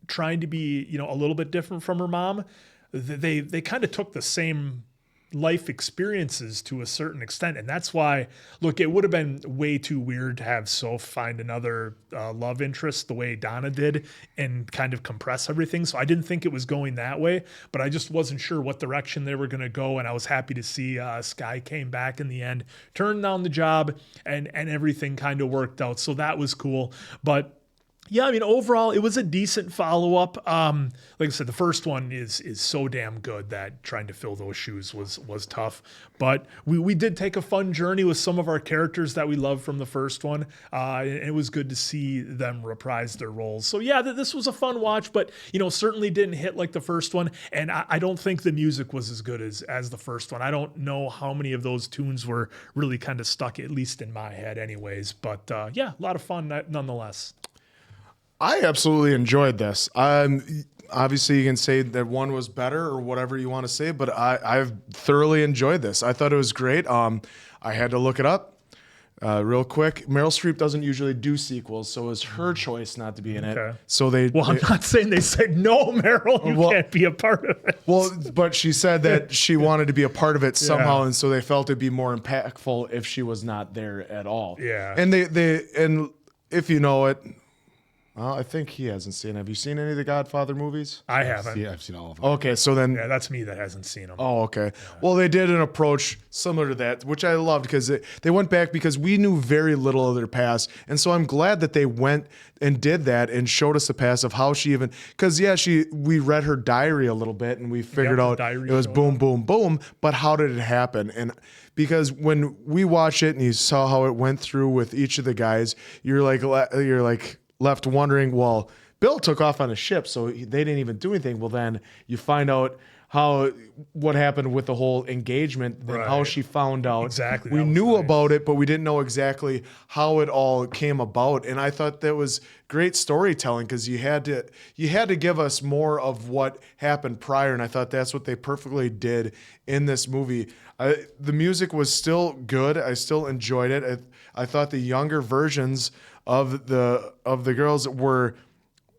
trying to be a little bit different from her mom, they kind of took the same life experiences to a certain extent. And that's why, look, it would have been way too weird to have Soph find another love interest the way Donna did and kind of compress everything. So I didn't think it was going that way, but I just wasn't sure what direction they were going to go. And I was happy to see Sky came back in the end, turned down the job, and everything kind of worked out. So that was cool. But yeah, overall, it was a decent follow-up. Like I said, the first one is so damn good that trying to fill those shoes was tough. But we did take a fun journey with some of our characters that we loved from the first one. And it was good to see them reprise their roles. So yeah, this was a fun watch, but certainly didn't hit like the first one. And I don't think the music was as good as the first one. I don't know how many of those tunes were really kind of stuck, at least in my head anyways. But yeah, a lot of fun nonetheless. I absolutely enjoyed this. Obviously, you can say that one was better or whatever you want to say, but I've thoroughly enjoyed this. I thought it was great. I had to look it up real quick. Meryl Streep doesn't usually do sequels, so it was her choice not to be in it. So I'm not saying they said, no, Meryl, you can't be a part of it. Well, but she said that she wanted to be a part of it somehow, and so they felt it'd be more impactful if she was not there at all. Yeah. And and if you know it, well, I think he hasn't seen. Have you seen any of the Godfather movies? I haven't. Yeah, I've seen all of them. Okay, so then... Yeah, that's me that hasn't seen them. Oh, okay. Yeah. Well, they did an approach similar to that, which I loved because they went back because we knew very little of their past. And so I'm glad that they went and did that and showed us the past of how she even... Because, yeah, we read her diary a little bit and we figured out it was boom, boom, boom. But how did it happen? And... Because when we watched it and you saw how it went through with each of the guys, you're like left wondering, well, Bill took off on a ship, so they didn't even do anything. Well, then you find out what happened with the whole engagement and how she found out. Exactly. We knew about it, but we didn't know exactly how it all came about. And I thought that was great storytelling because you had to give us more of what happened prior. And I thought that's what they perfectly did in this movie. The music was still good. I still enjoyed it. I thought the younger versions of the girls were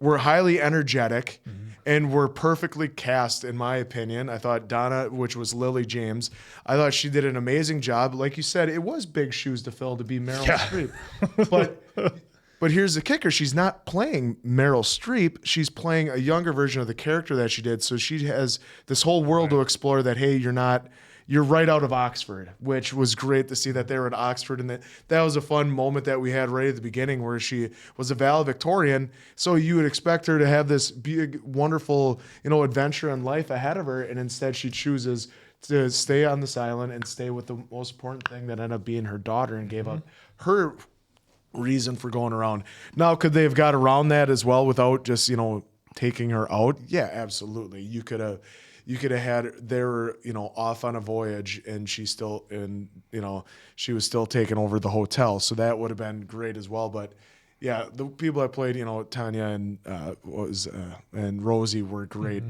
highly energetic and were perfectly cast, in my opinion. I thought Donna, which was Lily James, I thought she did an amazing job. Like you said, it was big shoes to fill to be Meryl Streep. But here's the kicker. She's not playing Meryl Streep. She's playing a younger version of the character that she did. So she has this whole world to explore that, hey, you're right out of Oxford, which was great to see that they were at Oxford. And that was a fun moment that we had right at the beginning where she was a valedictorian. So you would expect her to have this big, wonderful, adventure in life ahead of her. And instead she chooses to stay on this island and stay with the most important thing that ended up being her daughter and gave up her reason for going around. Now, could they have got around that as well without just, taking her out? Yeah, absolutely. You could have had they were, off on a voyage and she was still taking over the hotel. So that would have been great as well. But yeah, the people that played, Tanya and and Rosie were great,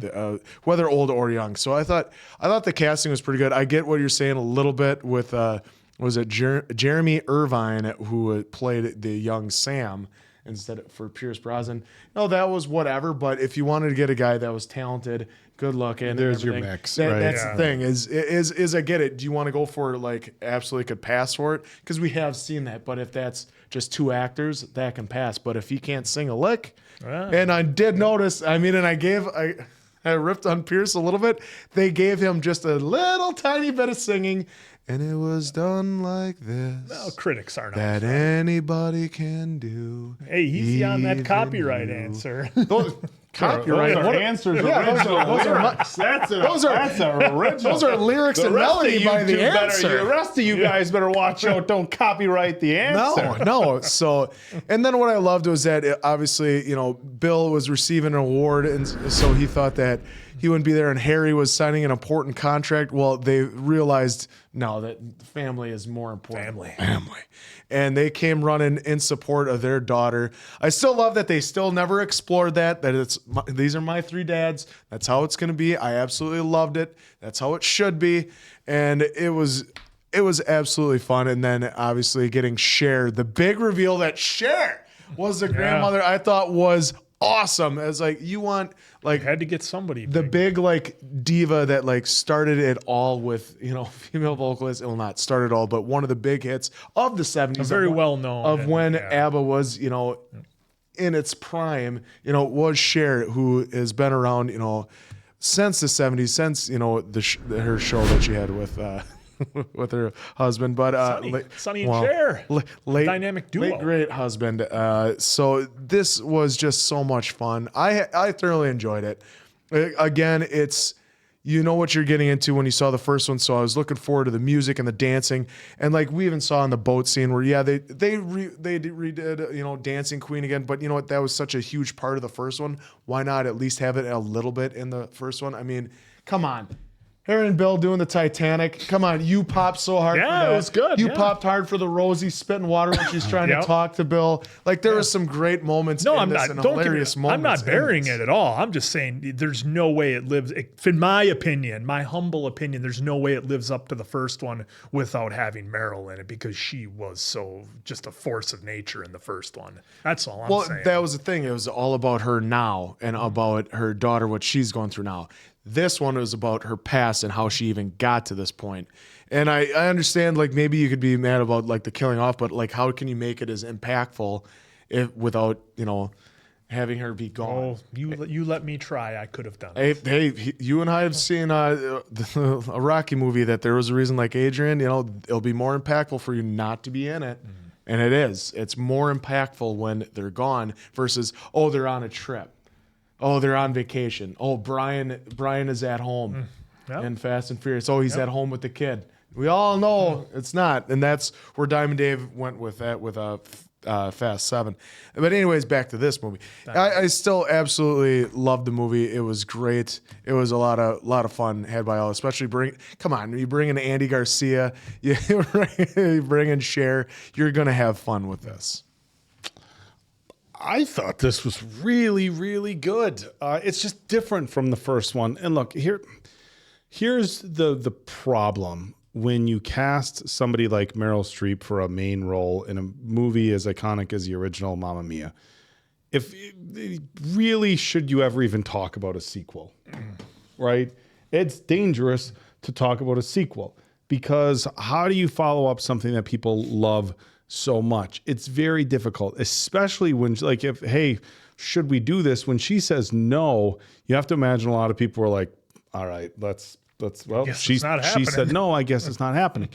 whether old or young. So I thought the casting was pretty good. I get what you're saying a little bit with Jeremy Irvine, who played the young Sam instead for Pierce Brosnan. No, that was whatever. But if you wanted to get a guy that was talented, good looking, there's your mix. Right? That's Yeah. the thing. Is I get it. Do you want to go for absolutely could pass for it? Because we have seen that. But if that's just two actors, that can pass. But if he can't sing a lick, and I did notice. I mean, and I ripped on Pierce a little bit. They gave him just a little tiny bit of singing. And it was done like this. Well, critics aren't that anybody can do. Hey, he's on that copyright answer. Copyright. Those are answers. Those are original. Those are lyrics and melody by the answer. The rest of you guys better watch out. Don't copyright the answer. No. So, and then what I loved was that obviously, Bill was receiving an award, and so he thought that he wouldn't be there, and Harry was signing an important contract. Well, they realized that family is more important. Family. And they came running in support of their daughter. I still love that they still never explored that these are my three dads. That's how it's going to be. I absolutely loved it. That's how it should be. And it was absolutely fun. And then obviously getting Cher, the big reveal that Cher was the grandmother, I thought was awesome. As you want had to get somebody the big diva that started it all with female vocalists. Well, not started all, but one of the big hits of the 70s, very well known of when ABBA was in its prime. Was Cher, who has been around since the 70s, since her show that she had with with her husband, but Sonny and Cher, dynamic duo, late great husband. So this was just so much fun. I thoroughly enjoyed it. Again, it's what you're getting into when you saw the first one. So I was looking forward to the music and the dancing, and we even saw in the boat scene where they redid Dancing Queen again. But you know what? That was such a huge part of the first one. Why not at least have it a little bit in the first one? I mean, come on. Harry and Bill doing the Titanic. Come on, you popped so hard for that. It was good. You popped hard for the Rosie spitting water when she's trying to talk to Bill. There was some great moments in this and hilarious moments. I'm not burying it at all. I'm just saying there's no way it lives, in my opinion, my humble opinion, there's no way it lives up to the first one without having Meryl in it because she was so just a force of nature in the first one. That's all I'm saying. Well, that was the thing. It was all about her now and about her daughter, what she's going through now. This one was about her past and how she even got to this point. And I understand, maybe you could be mad about, the killing off, but, how can you make it as impactful without, having her be gone? Oh, you let me try. I could have done it. Hey, you and I have seen a Rocky movie that there was a reason Adrian, it'll be more impactful for you not to be in it. Mm. And it is. It's more impactful when they're gone versus, they're on a trip. Oh, they're on vacation. Oh, Brian is at home and Fast and Furious. Oh, he's at home with the kid. We all know it's not. And that's where Diamond Dave went with that with Fast 7. But anyways, back to this movie. I still absolutely loved the movie. It was great. It was a lot of fun had by all, especially you bring in Andy Garcia, you bring in Cher, you're going to have fun with this. I thought this was really, really good. It's just different from the first one. And look, here's the problem when you cast somebody like Meryl Streep for a main role in a movie as iconic as the original Mamma Mia. Really, should you ever even talk about a sequel, right? It's dangerous to talk about a sequel because how do you follow up something that people love so much? It's very difficult, especially when should we do this? When she says no, you have to imagine a lot of people are like, all right, she said no, I guess it's not happening.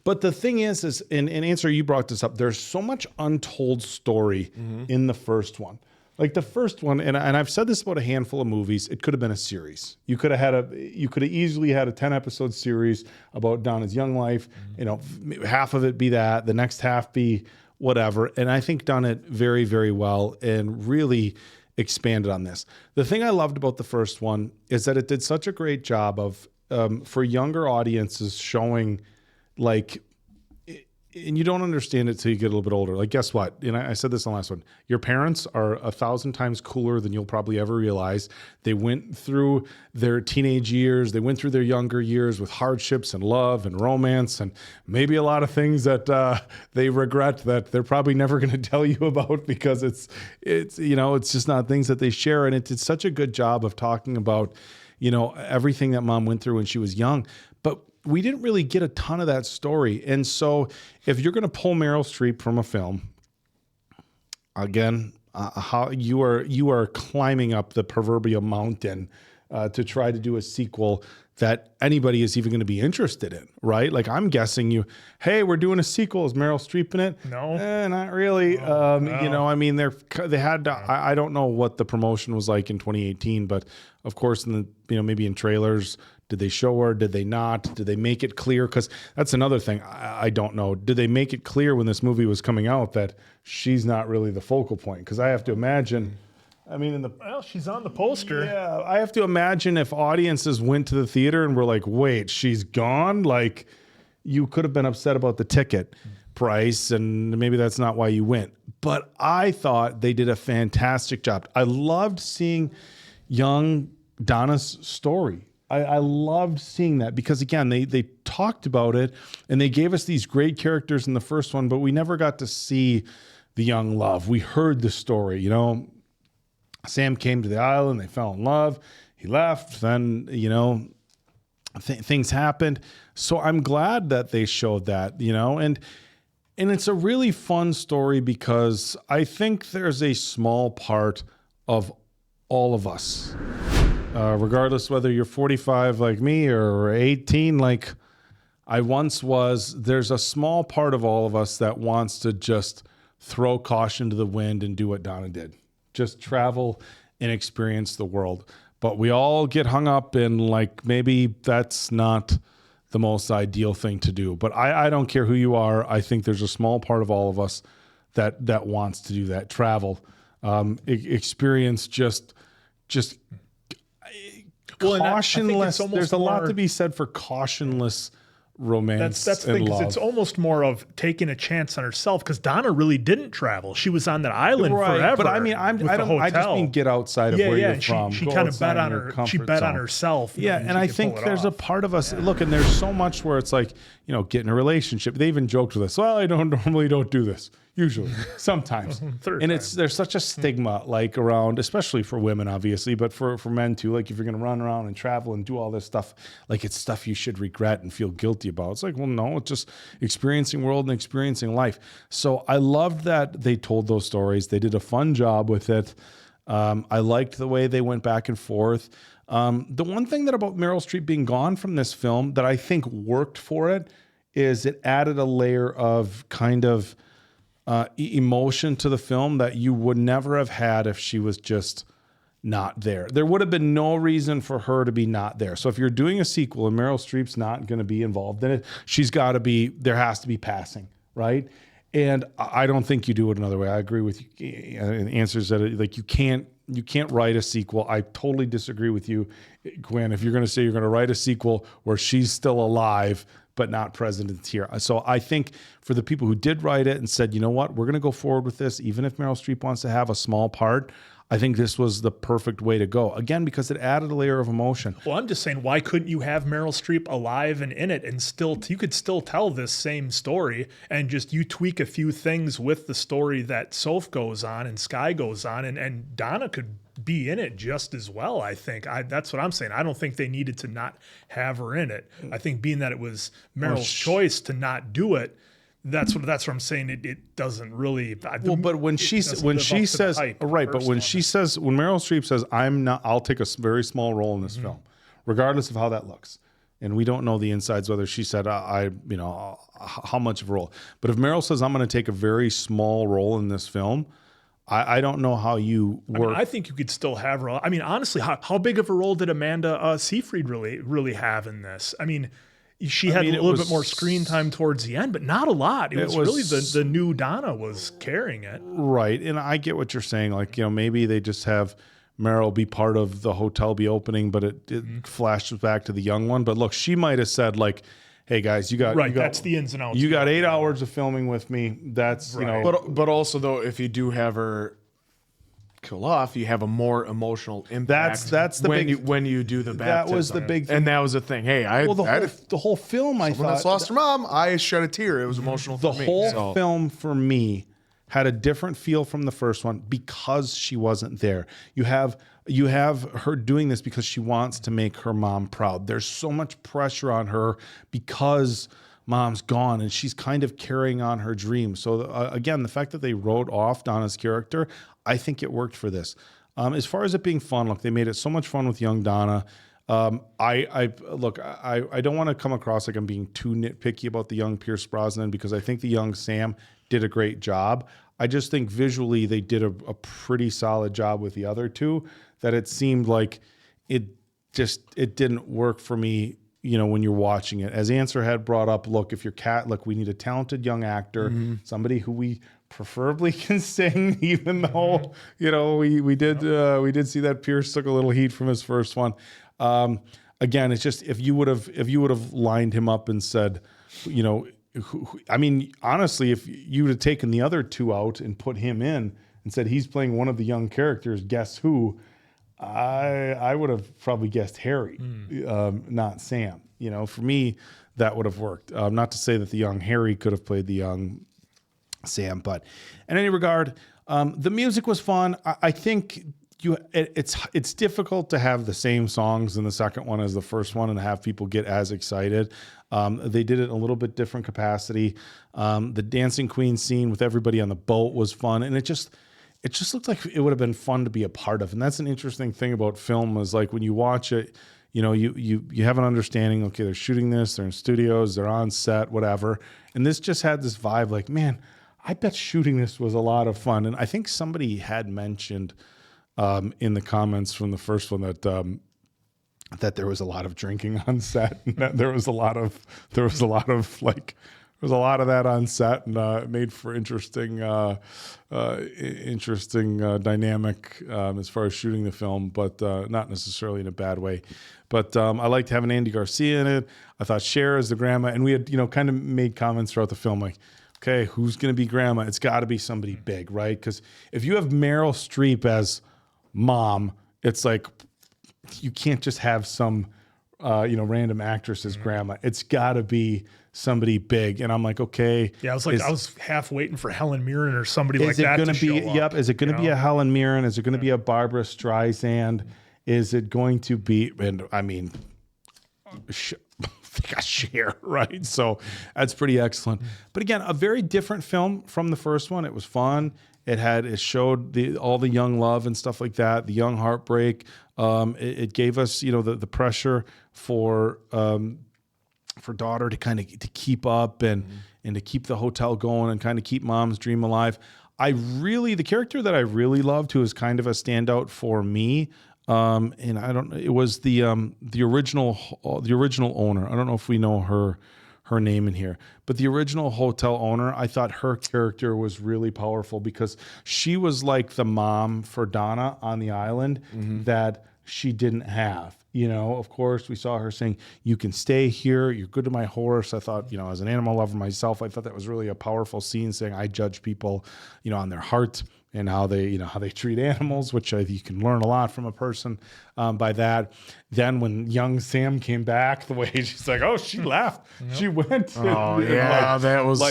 But the thing is in answer, you brought this up, there's so much untold story in the first one. Like the first one, and I've said this about a handful of movies, it could have been a series. You could have easily had a 10-episode series about Donna's young life. Half of it be that, the next half be whatever. And I think done it very, very well and really expanded on this. The thing I loved about the first one is that it did such a great job of for younger audiences showing and you don't understand it till you get a little bit older. Like, guess what? And I said this on the last one. Your parents are 1,000 times cooler than you'll probably ever realize. They went through their teenage years. They went through their younger years with hardships and love and romance and maybe a lot of things that they regret that they're probably never going to tell you about because it's just not things that they share. And it did such a good job of talking about, everything that mom went through when she was young. But we didn't really get a ton of that story. And so if you're going to pull Meryl Streep from a film, again, how you are climbing up the proverbial mountain to try to do a sequel that anybody is even going to be interested in, right? Like I'm guessing hey, we're doing a sequel. Is Meryl Streep in it? No. Not really. No. I mean, they had to, I don't know what the promotion was like in 2018, but of course, maybe in trailers, did they show her? Did they not? Did they make it clear? Because that's another thing I don't know. Did they make it clear when this movie was coming out that she's not really the focal point? Because I have to imagine, she's on the poster. Yeah, I have to imagine if audiences went to the theater and were like, wait, she's gone? Like, you could have been upset about the ticket price, and maybe that's not why you went. But I thought they did a fantastic job. I loved seeing young Donna's story. I loved seeing that because, again, they talked about it and they gave us these great characters in the first one, but we never got to see the young love. We heard the story, Sam came to the island, they fell in love, he left, then, things happened. So I'm glad that they showed that, and it's a really fun story because I think there's a small part of all of us, regardless whether you're 45 like me or 18 like I once was, there's a small part of all of us that wants to just throw caution to the wind and do what Donna did. Just travel and experience the world. But we all get hung up in maybe that's not the most ideal thing to do. But I don't care who you are. I think there's a small part of all of us that wants to do that. Travel, experience just cautionless. There's a lot to be said for cautionless romance. That's the thing, because it's almost more of taking a chance on herself. Because Donna really didn't travel; she was on that island forever. But I mean, I just mean get outside of where you're from. She kind of bet on her. She bet on herself. Yeah, and I think there's a part of us. Look, and there's so much where it's like, get in a relationship. They even joked with us. Well, I normally don't do this. Usually, sometimes, and there's such a stigma around, especially for women, obviously, but for men too. Like if you're going to run around and travel and do all this stuff, it's stuff you should regret and feel guilty about. It's like, well, no, it's just experiencing world and experiencing life. So I loved that they told those stories. They did a fun job with it. I liked the way they went back and forth. The one thing about Meryl Streep being gone from this film that I think worked for it is it added a layer of kind of emotion to the film that you would never have had if she was just not there. There would have been no reason for her to be not there. So if you're doing a sequel and Meryl Streep's not going to be involved in it, she's got to be, there has to be passing, right? And I don't think you do it another way. I agree with you. The answer is that like you can't write a sequel. I totally disagree with you, Gwen. If you're going to say you're going to write a sequel where she's still alive but not present here. So I think for the people who did write it and said, you know what, we're going to go forward with this, even if Meryl Streep wants to have a small part, I think this was the perfect way to go. Again, because it added a layer of emotion. Well, I'm just saying, why couldn't you have Meryl Streep alive and in it, and you could still tell this same story, and just you tweak a few things with the story that Soph goes on and Sky goes on, and Donna could be in it just as well. I think that's what I'm saying. I don't think they needed to not have her in it. I think being that it was Meryl's choice to not do it, that's what I'm saying. It doesn't really. Well, but when she says, when Meryl Streep says, I'll take a very small role in this film, regardless of how that looks. And we don't know the insides, whether she said, how much of a role. But if Meryl says, I'm going to take a very small role in this film, I don't know how you work. I think you could still have her. I mean, honestly, how big of a role did Amanda Seyfried really have in this? I mean, she had a little bit more screen time towards the end, but not a lot. It was really the new Donna was carrying it. Right. And I get what you're saying. Like, maybe they just have Meryl be part of the hotel be opening, but it flashes back to the young one. But look, she might have said like, hey guys, that's the ins and outs. You got 8 hours of filming with me. That's, But also though, if you do have her kill off, you have a more emotional impact. That's the when you do the baptism. That was the big thing. And that was the thing. Hey, the whole film, I thought, that's lost her mom, I shed a tear. It was emotional for me. The whole film for me had a different feel from the first one because she wasn't there. You have her doing this because she wants to make her mom proud. There's so much pressure on her because mom's gone and she's kind of carrying on her dream. So again, the fact that they wrote off Donna's character, I think it worked for this. As far as it being fun, look, they made it so much fun with young Donna. I don't want to come across like I'm being too nitpicky about the young Pierce Brosnan because I think the young Sam did a great job. I just think visually they did a pretty solid job with the other two, that it seemed like it didn't work for me, when you're watching it. As Answer had brought up, look, we need a talented young actor, somebody who we preferably can sing, even though, we did see that Pierce took a little heat from his first one. Again, it's just, if you would have lined him up and said, honestly, if you would have taken the other two out and put him in and said he's playing one of the young characters, guess who? I would have probably guessed Harry, not Sam. For me, that would have worked. Not to say that the young Harry could have played the young Sam, but in any regard, the music was fun. I think it's difficult to have the same songs in the second one as the first one and have people get as excited. They did it in a little bit different capacity. The Dancing Queen scene with everybody on the boat was fun, and it just looked like it would have been fun to be a part of. And that's an interesting thing about film, is like when you watch it, you have an understanding, okay, they're shooting this, they're in studios, they're on set, whatever. And this just had this vibe like, man, I bet shooting this was a lot of fun. And I think somebody had mentioned in the comments from the first one that there was a lot of drinking on set, and that there was a lot of that on set, and it made for interesting dynamic as far as shooting the film, but not necessarily in a bad way. But I liked having Andy Garcia in it. I thought Cher as the grandma, and we had kind of made comments throughout the film like, okay, who's going to be grandma? It's got to be somebody big, right? Because if you have Meryl Streep as mom, it's like you can't just have some random actress as grandma. It's got to be somebody big. And I'm like, okay. Yeah, I was half waiting for Helen Mirren or somebody like that to show up. Yep. Is it going to be a Helen Mirren? Is it going to be a Barbara Streisand? Is it going to be? And I mean, they got Cher, right? So that's pretty excellent. But again, a very different film from the first one. It was fun. It showed all the young love and stuff like that, the young heartbreak. It gave us, the pressure for daughter to kind of to keep up and to keep the hotel going and kind of keep mom's dream alive. The character that I really loved, who was kind of a standout for me, it was the original owner. I don't know if we know her her name in here. But the original hotel owner, I thought her character was really powerful because she was like the mom for Donna on the island that she didn't have. You know, of course, we saw her saying, "You can stay here. You're good to my horse." I thought, you know, as an animal lover myself, I thought that was really a powerful scene, saying I judge people, you know, on their heart and how they, you know, how they treat animals, which you can learn a lot from a person by that. Then when young Sam came back, the way she's like, "Oh, she left, she went." Oh yeah, that was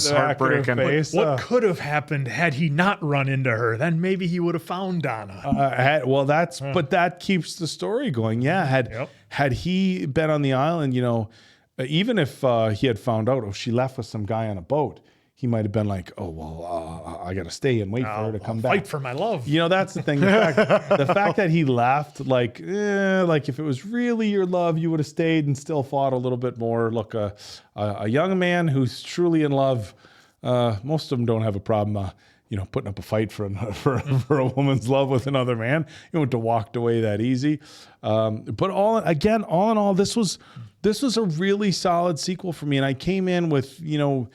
heartbreaking. What could have happened had he not run into her? Then maybe he would have found Donna. But that keeps the story going. Yeah, had he been on the island, you know, even if he had found out, oh, she left with some guy on a boat, he might have been like, "Oh, well, I got to stay and wait for her to come back. Fight for my love." You know, that's the thing. The fact that he left, like if it was really your love, you would have stayed and still fought a little bit more. Look, a young man who's truly in love, most of them don't have a problem, you know, putting up a fight for a woman's love with another man. You wouldn't have walked away that easy. But all in all, this was a really solid sequel for me. And I came in with, you know,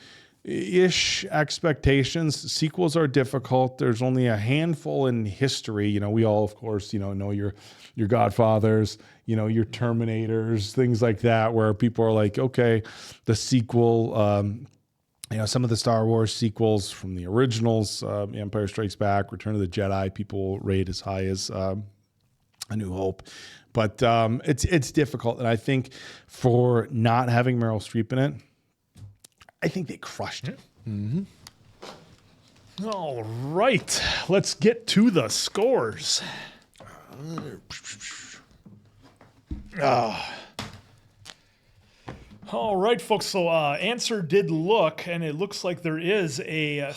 ish expectations. Sequels are difficult. There's only a handful in history. You know, we all, of course, you know your Godfathers, you know, your Terminators, things like that, where people are like, okay, the sequel, you know, some of the Star Wars sequels from the originals, Empire Strikes Back, Return of the Jedi, people rate as high as A New Hope. But it's difficult. And I think for not having Meryl Streep in it, I think they crushed it. All right, let's get to the scores. All right, folks. So answer did look, and it looks like there is a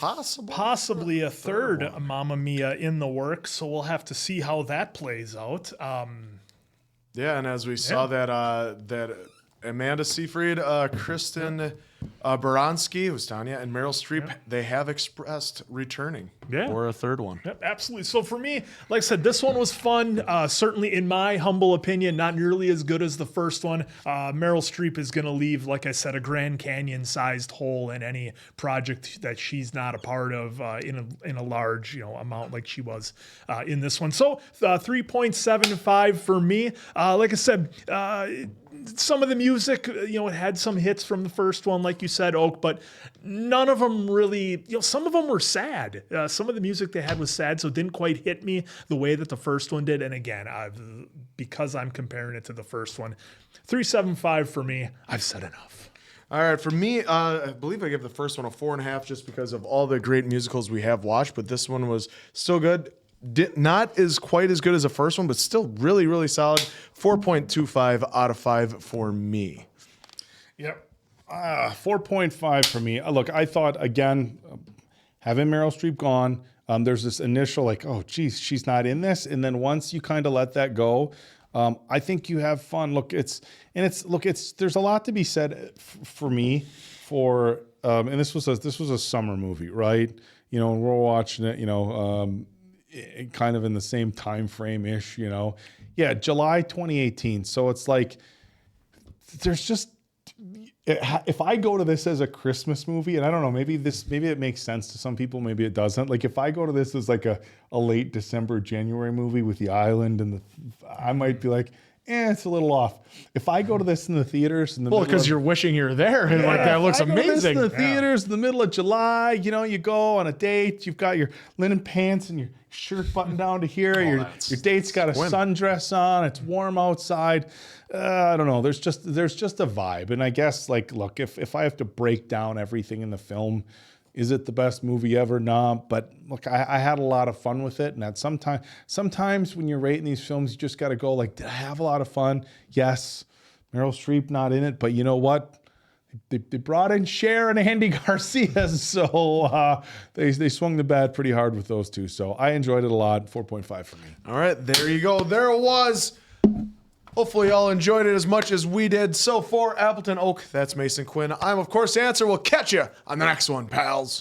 possibly a third Mamma Mia in the works. So we'll have to see how that plays out. Yeah, and as we saw that Amanda Seyfried, Christine Baranski, who's Tanya, and Meryl Streep, they have expressed returning for a third one. Yep, absolutely. So for me, like I said, this one was fun. Certainly, in my humble opinion, not nearly as good as the first one. Meryl Streep is going to leave, like I said, a Grand Canyon-sized hole in any project that she's not a part of in a large, you know, amount like she was in this one. So 3.75 for me. Like I said, some of the music, you know, it had some hits from the first one, like you said, Oak, but none of them really, you know, some of them were sad. Some of the music they had was sad, so it didn't quite hit me the way that the first one did. And again, because I'm comparing it to the first one, 3.75 for me. I've said enough. All right, for me, I believe I gave the first one a 4.5 just because of all the great musicals we have watched, but this one was still good. Not as quite as good as the first one, but still really, really solid. 4.25 out of 5 for me. Yep. 4.5 for me. Look, I thought, again, having Meryl Streep gone, there's this initial like, oh, geez, she's not in this. And then once you kind of let that go, I think you have fun. Look, there's a lot to be said for me for, and this was a summer movie, right? You know, and we're watching it, you know, kind of in the same time frame ish, you know. Yeah, July 2018. So it's like there's just, if I go to this as a Christmas movie, and I don't know, maybe it makes sense to some people, maybe it doesn't. Like if I go to this as like a late December, January movie with the island and I might be like, it's a little off. If I go to this in the theaters in the middle because you're wishing you're there and like that looks amazing. In the theaters in the middle of July, you know, you go on a date, you've got your linen pants and your shirt buttoned down to here. Your date's got a sundress on. It's warm outside. I don't know. There's just a vibe. And I guess like, look, if I have to break down everything in the film, is it the best movie ever? Nah, but look, I had a lot of fun with it. And that sometimes when you're rating these films, you just got to go like, did I have a lot of fun? Yes. Meryl Streep not in it, but you know what? They brought in Cher and Andy Garcia, so they swung the bat pretty hard with those two. So I enjoyed it a lot. 4.5 for me. All right, there you go. There it was. Hopefully y'all enjoyed it as much as we did. So for Appleton Oak, that's Mason Quinn. I'm, of course, Answer. We'll catch you on the next one, pals.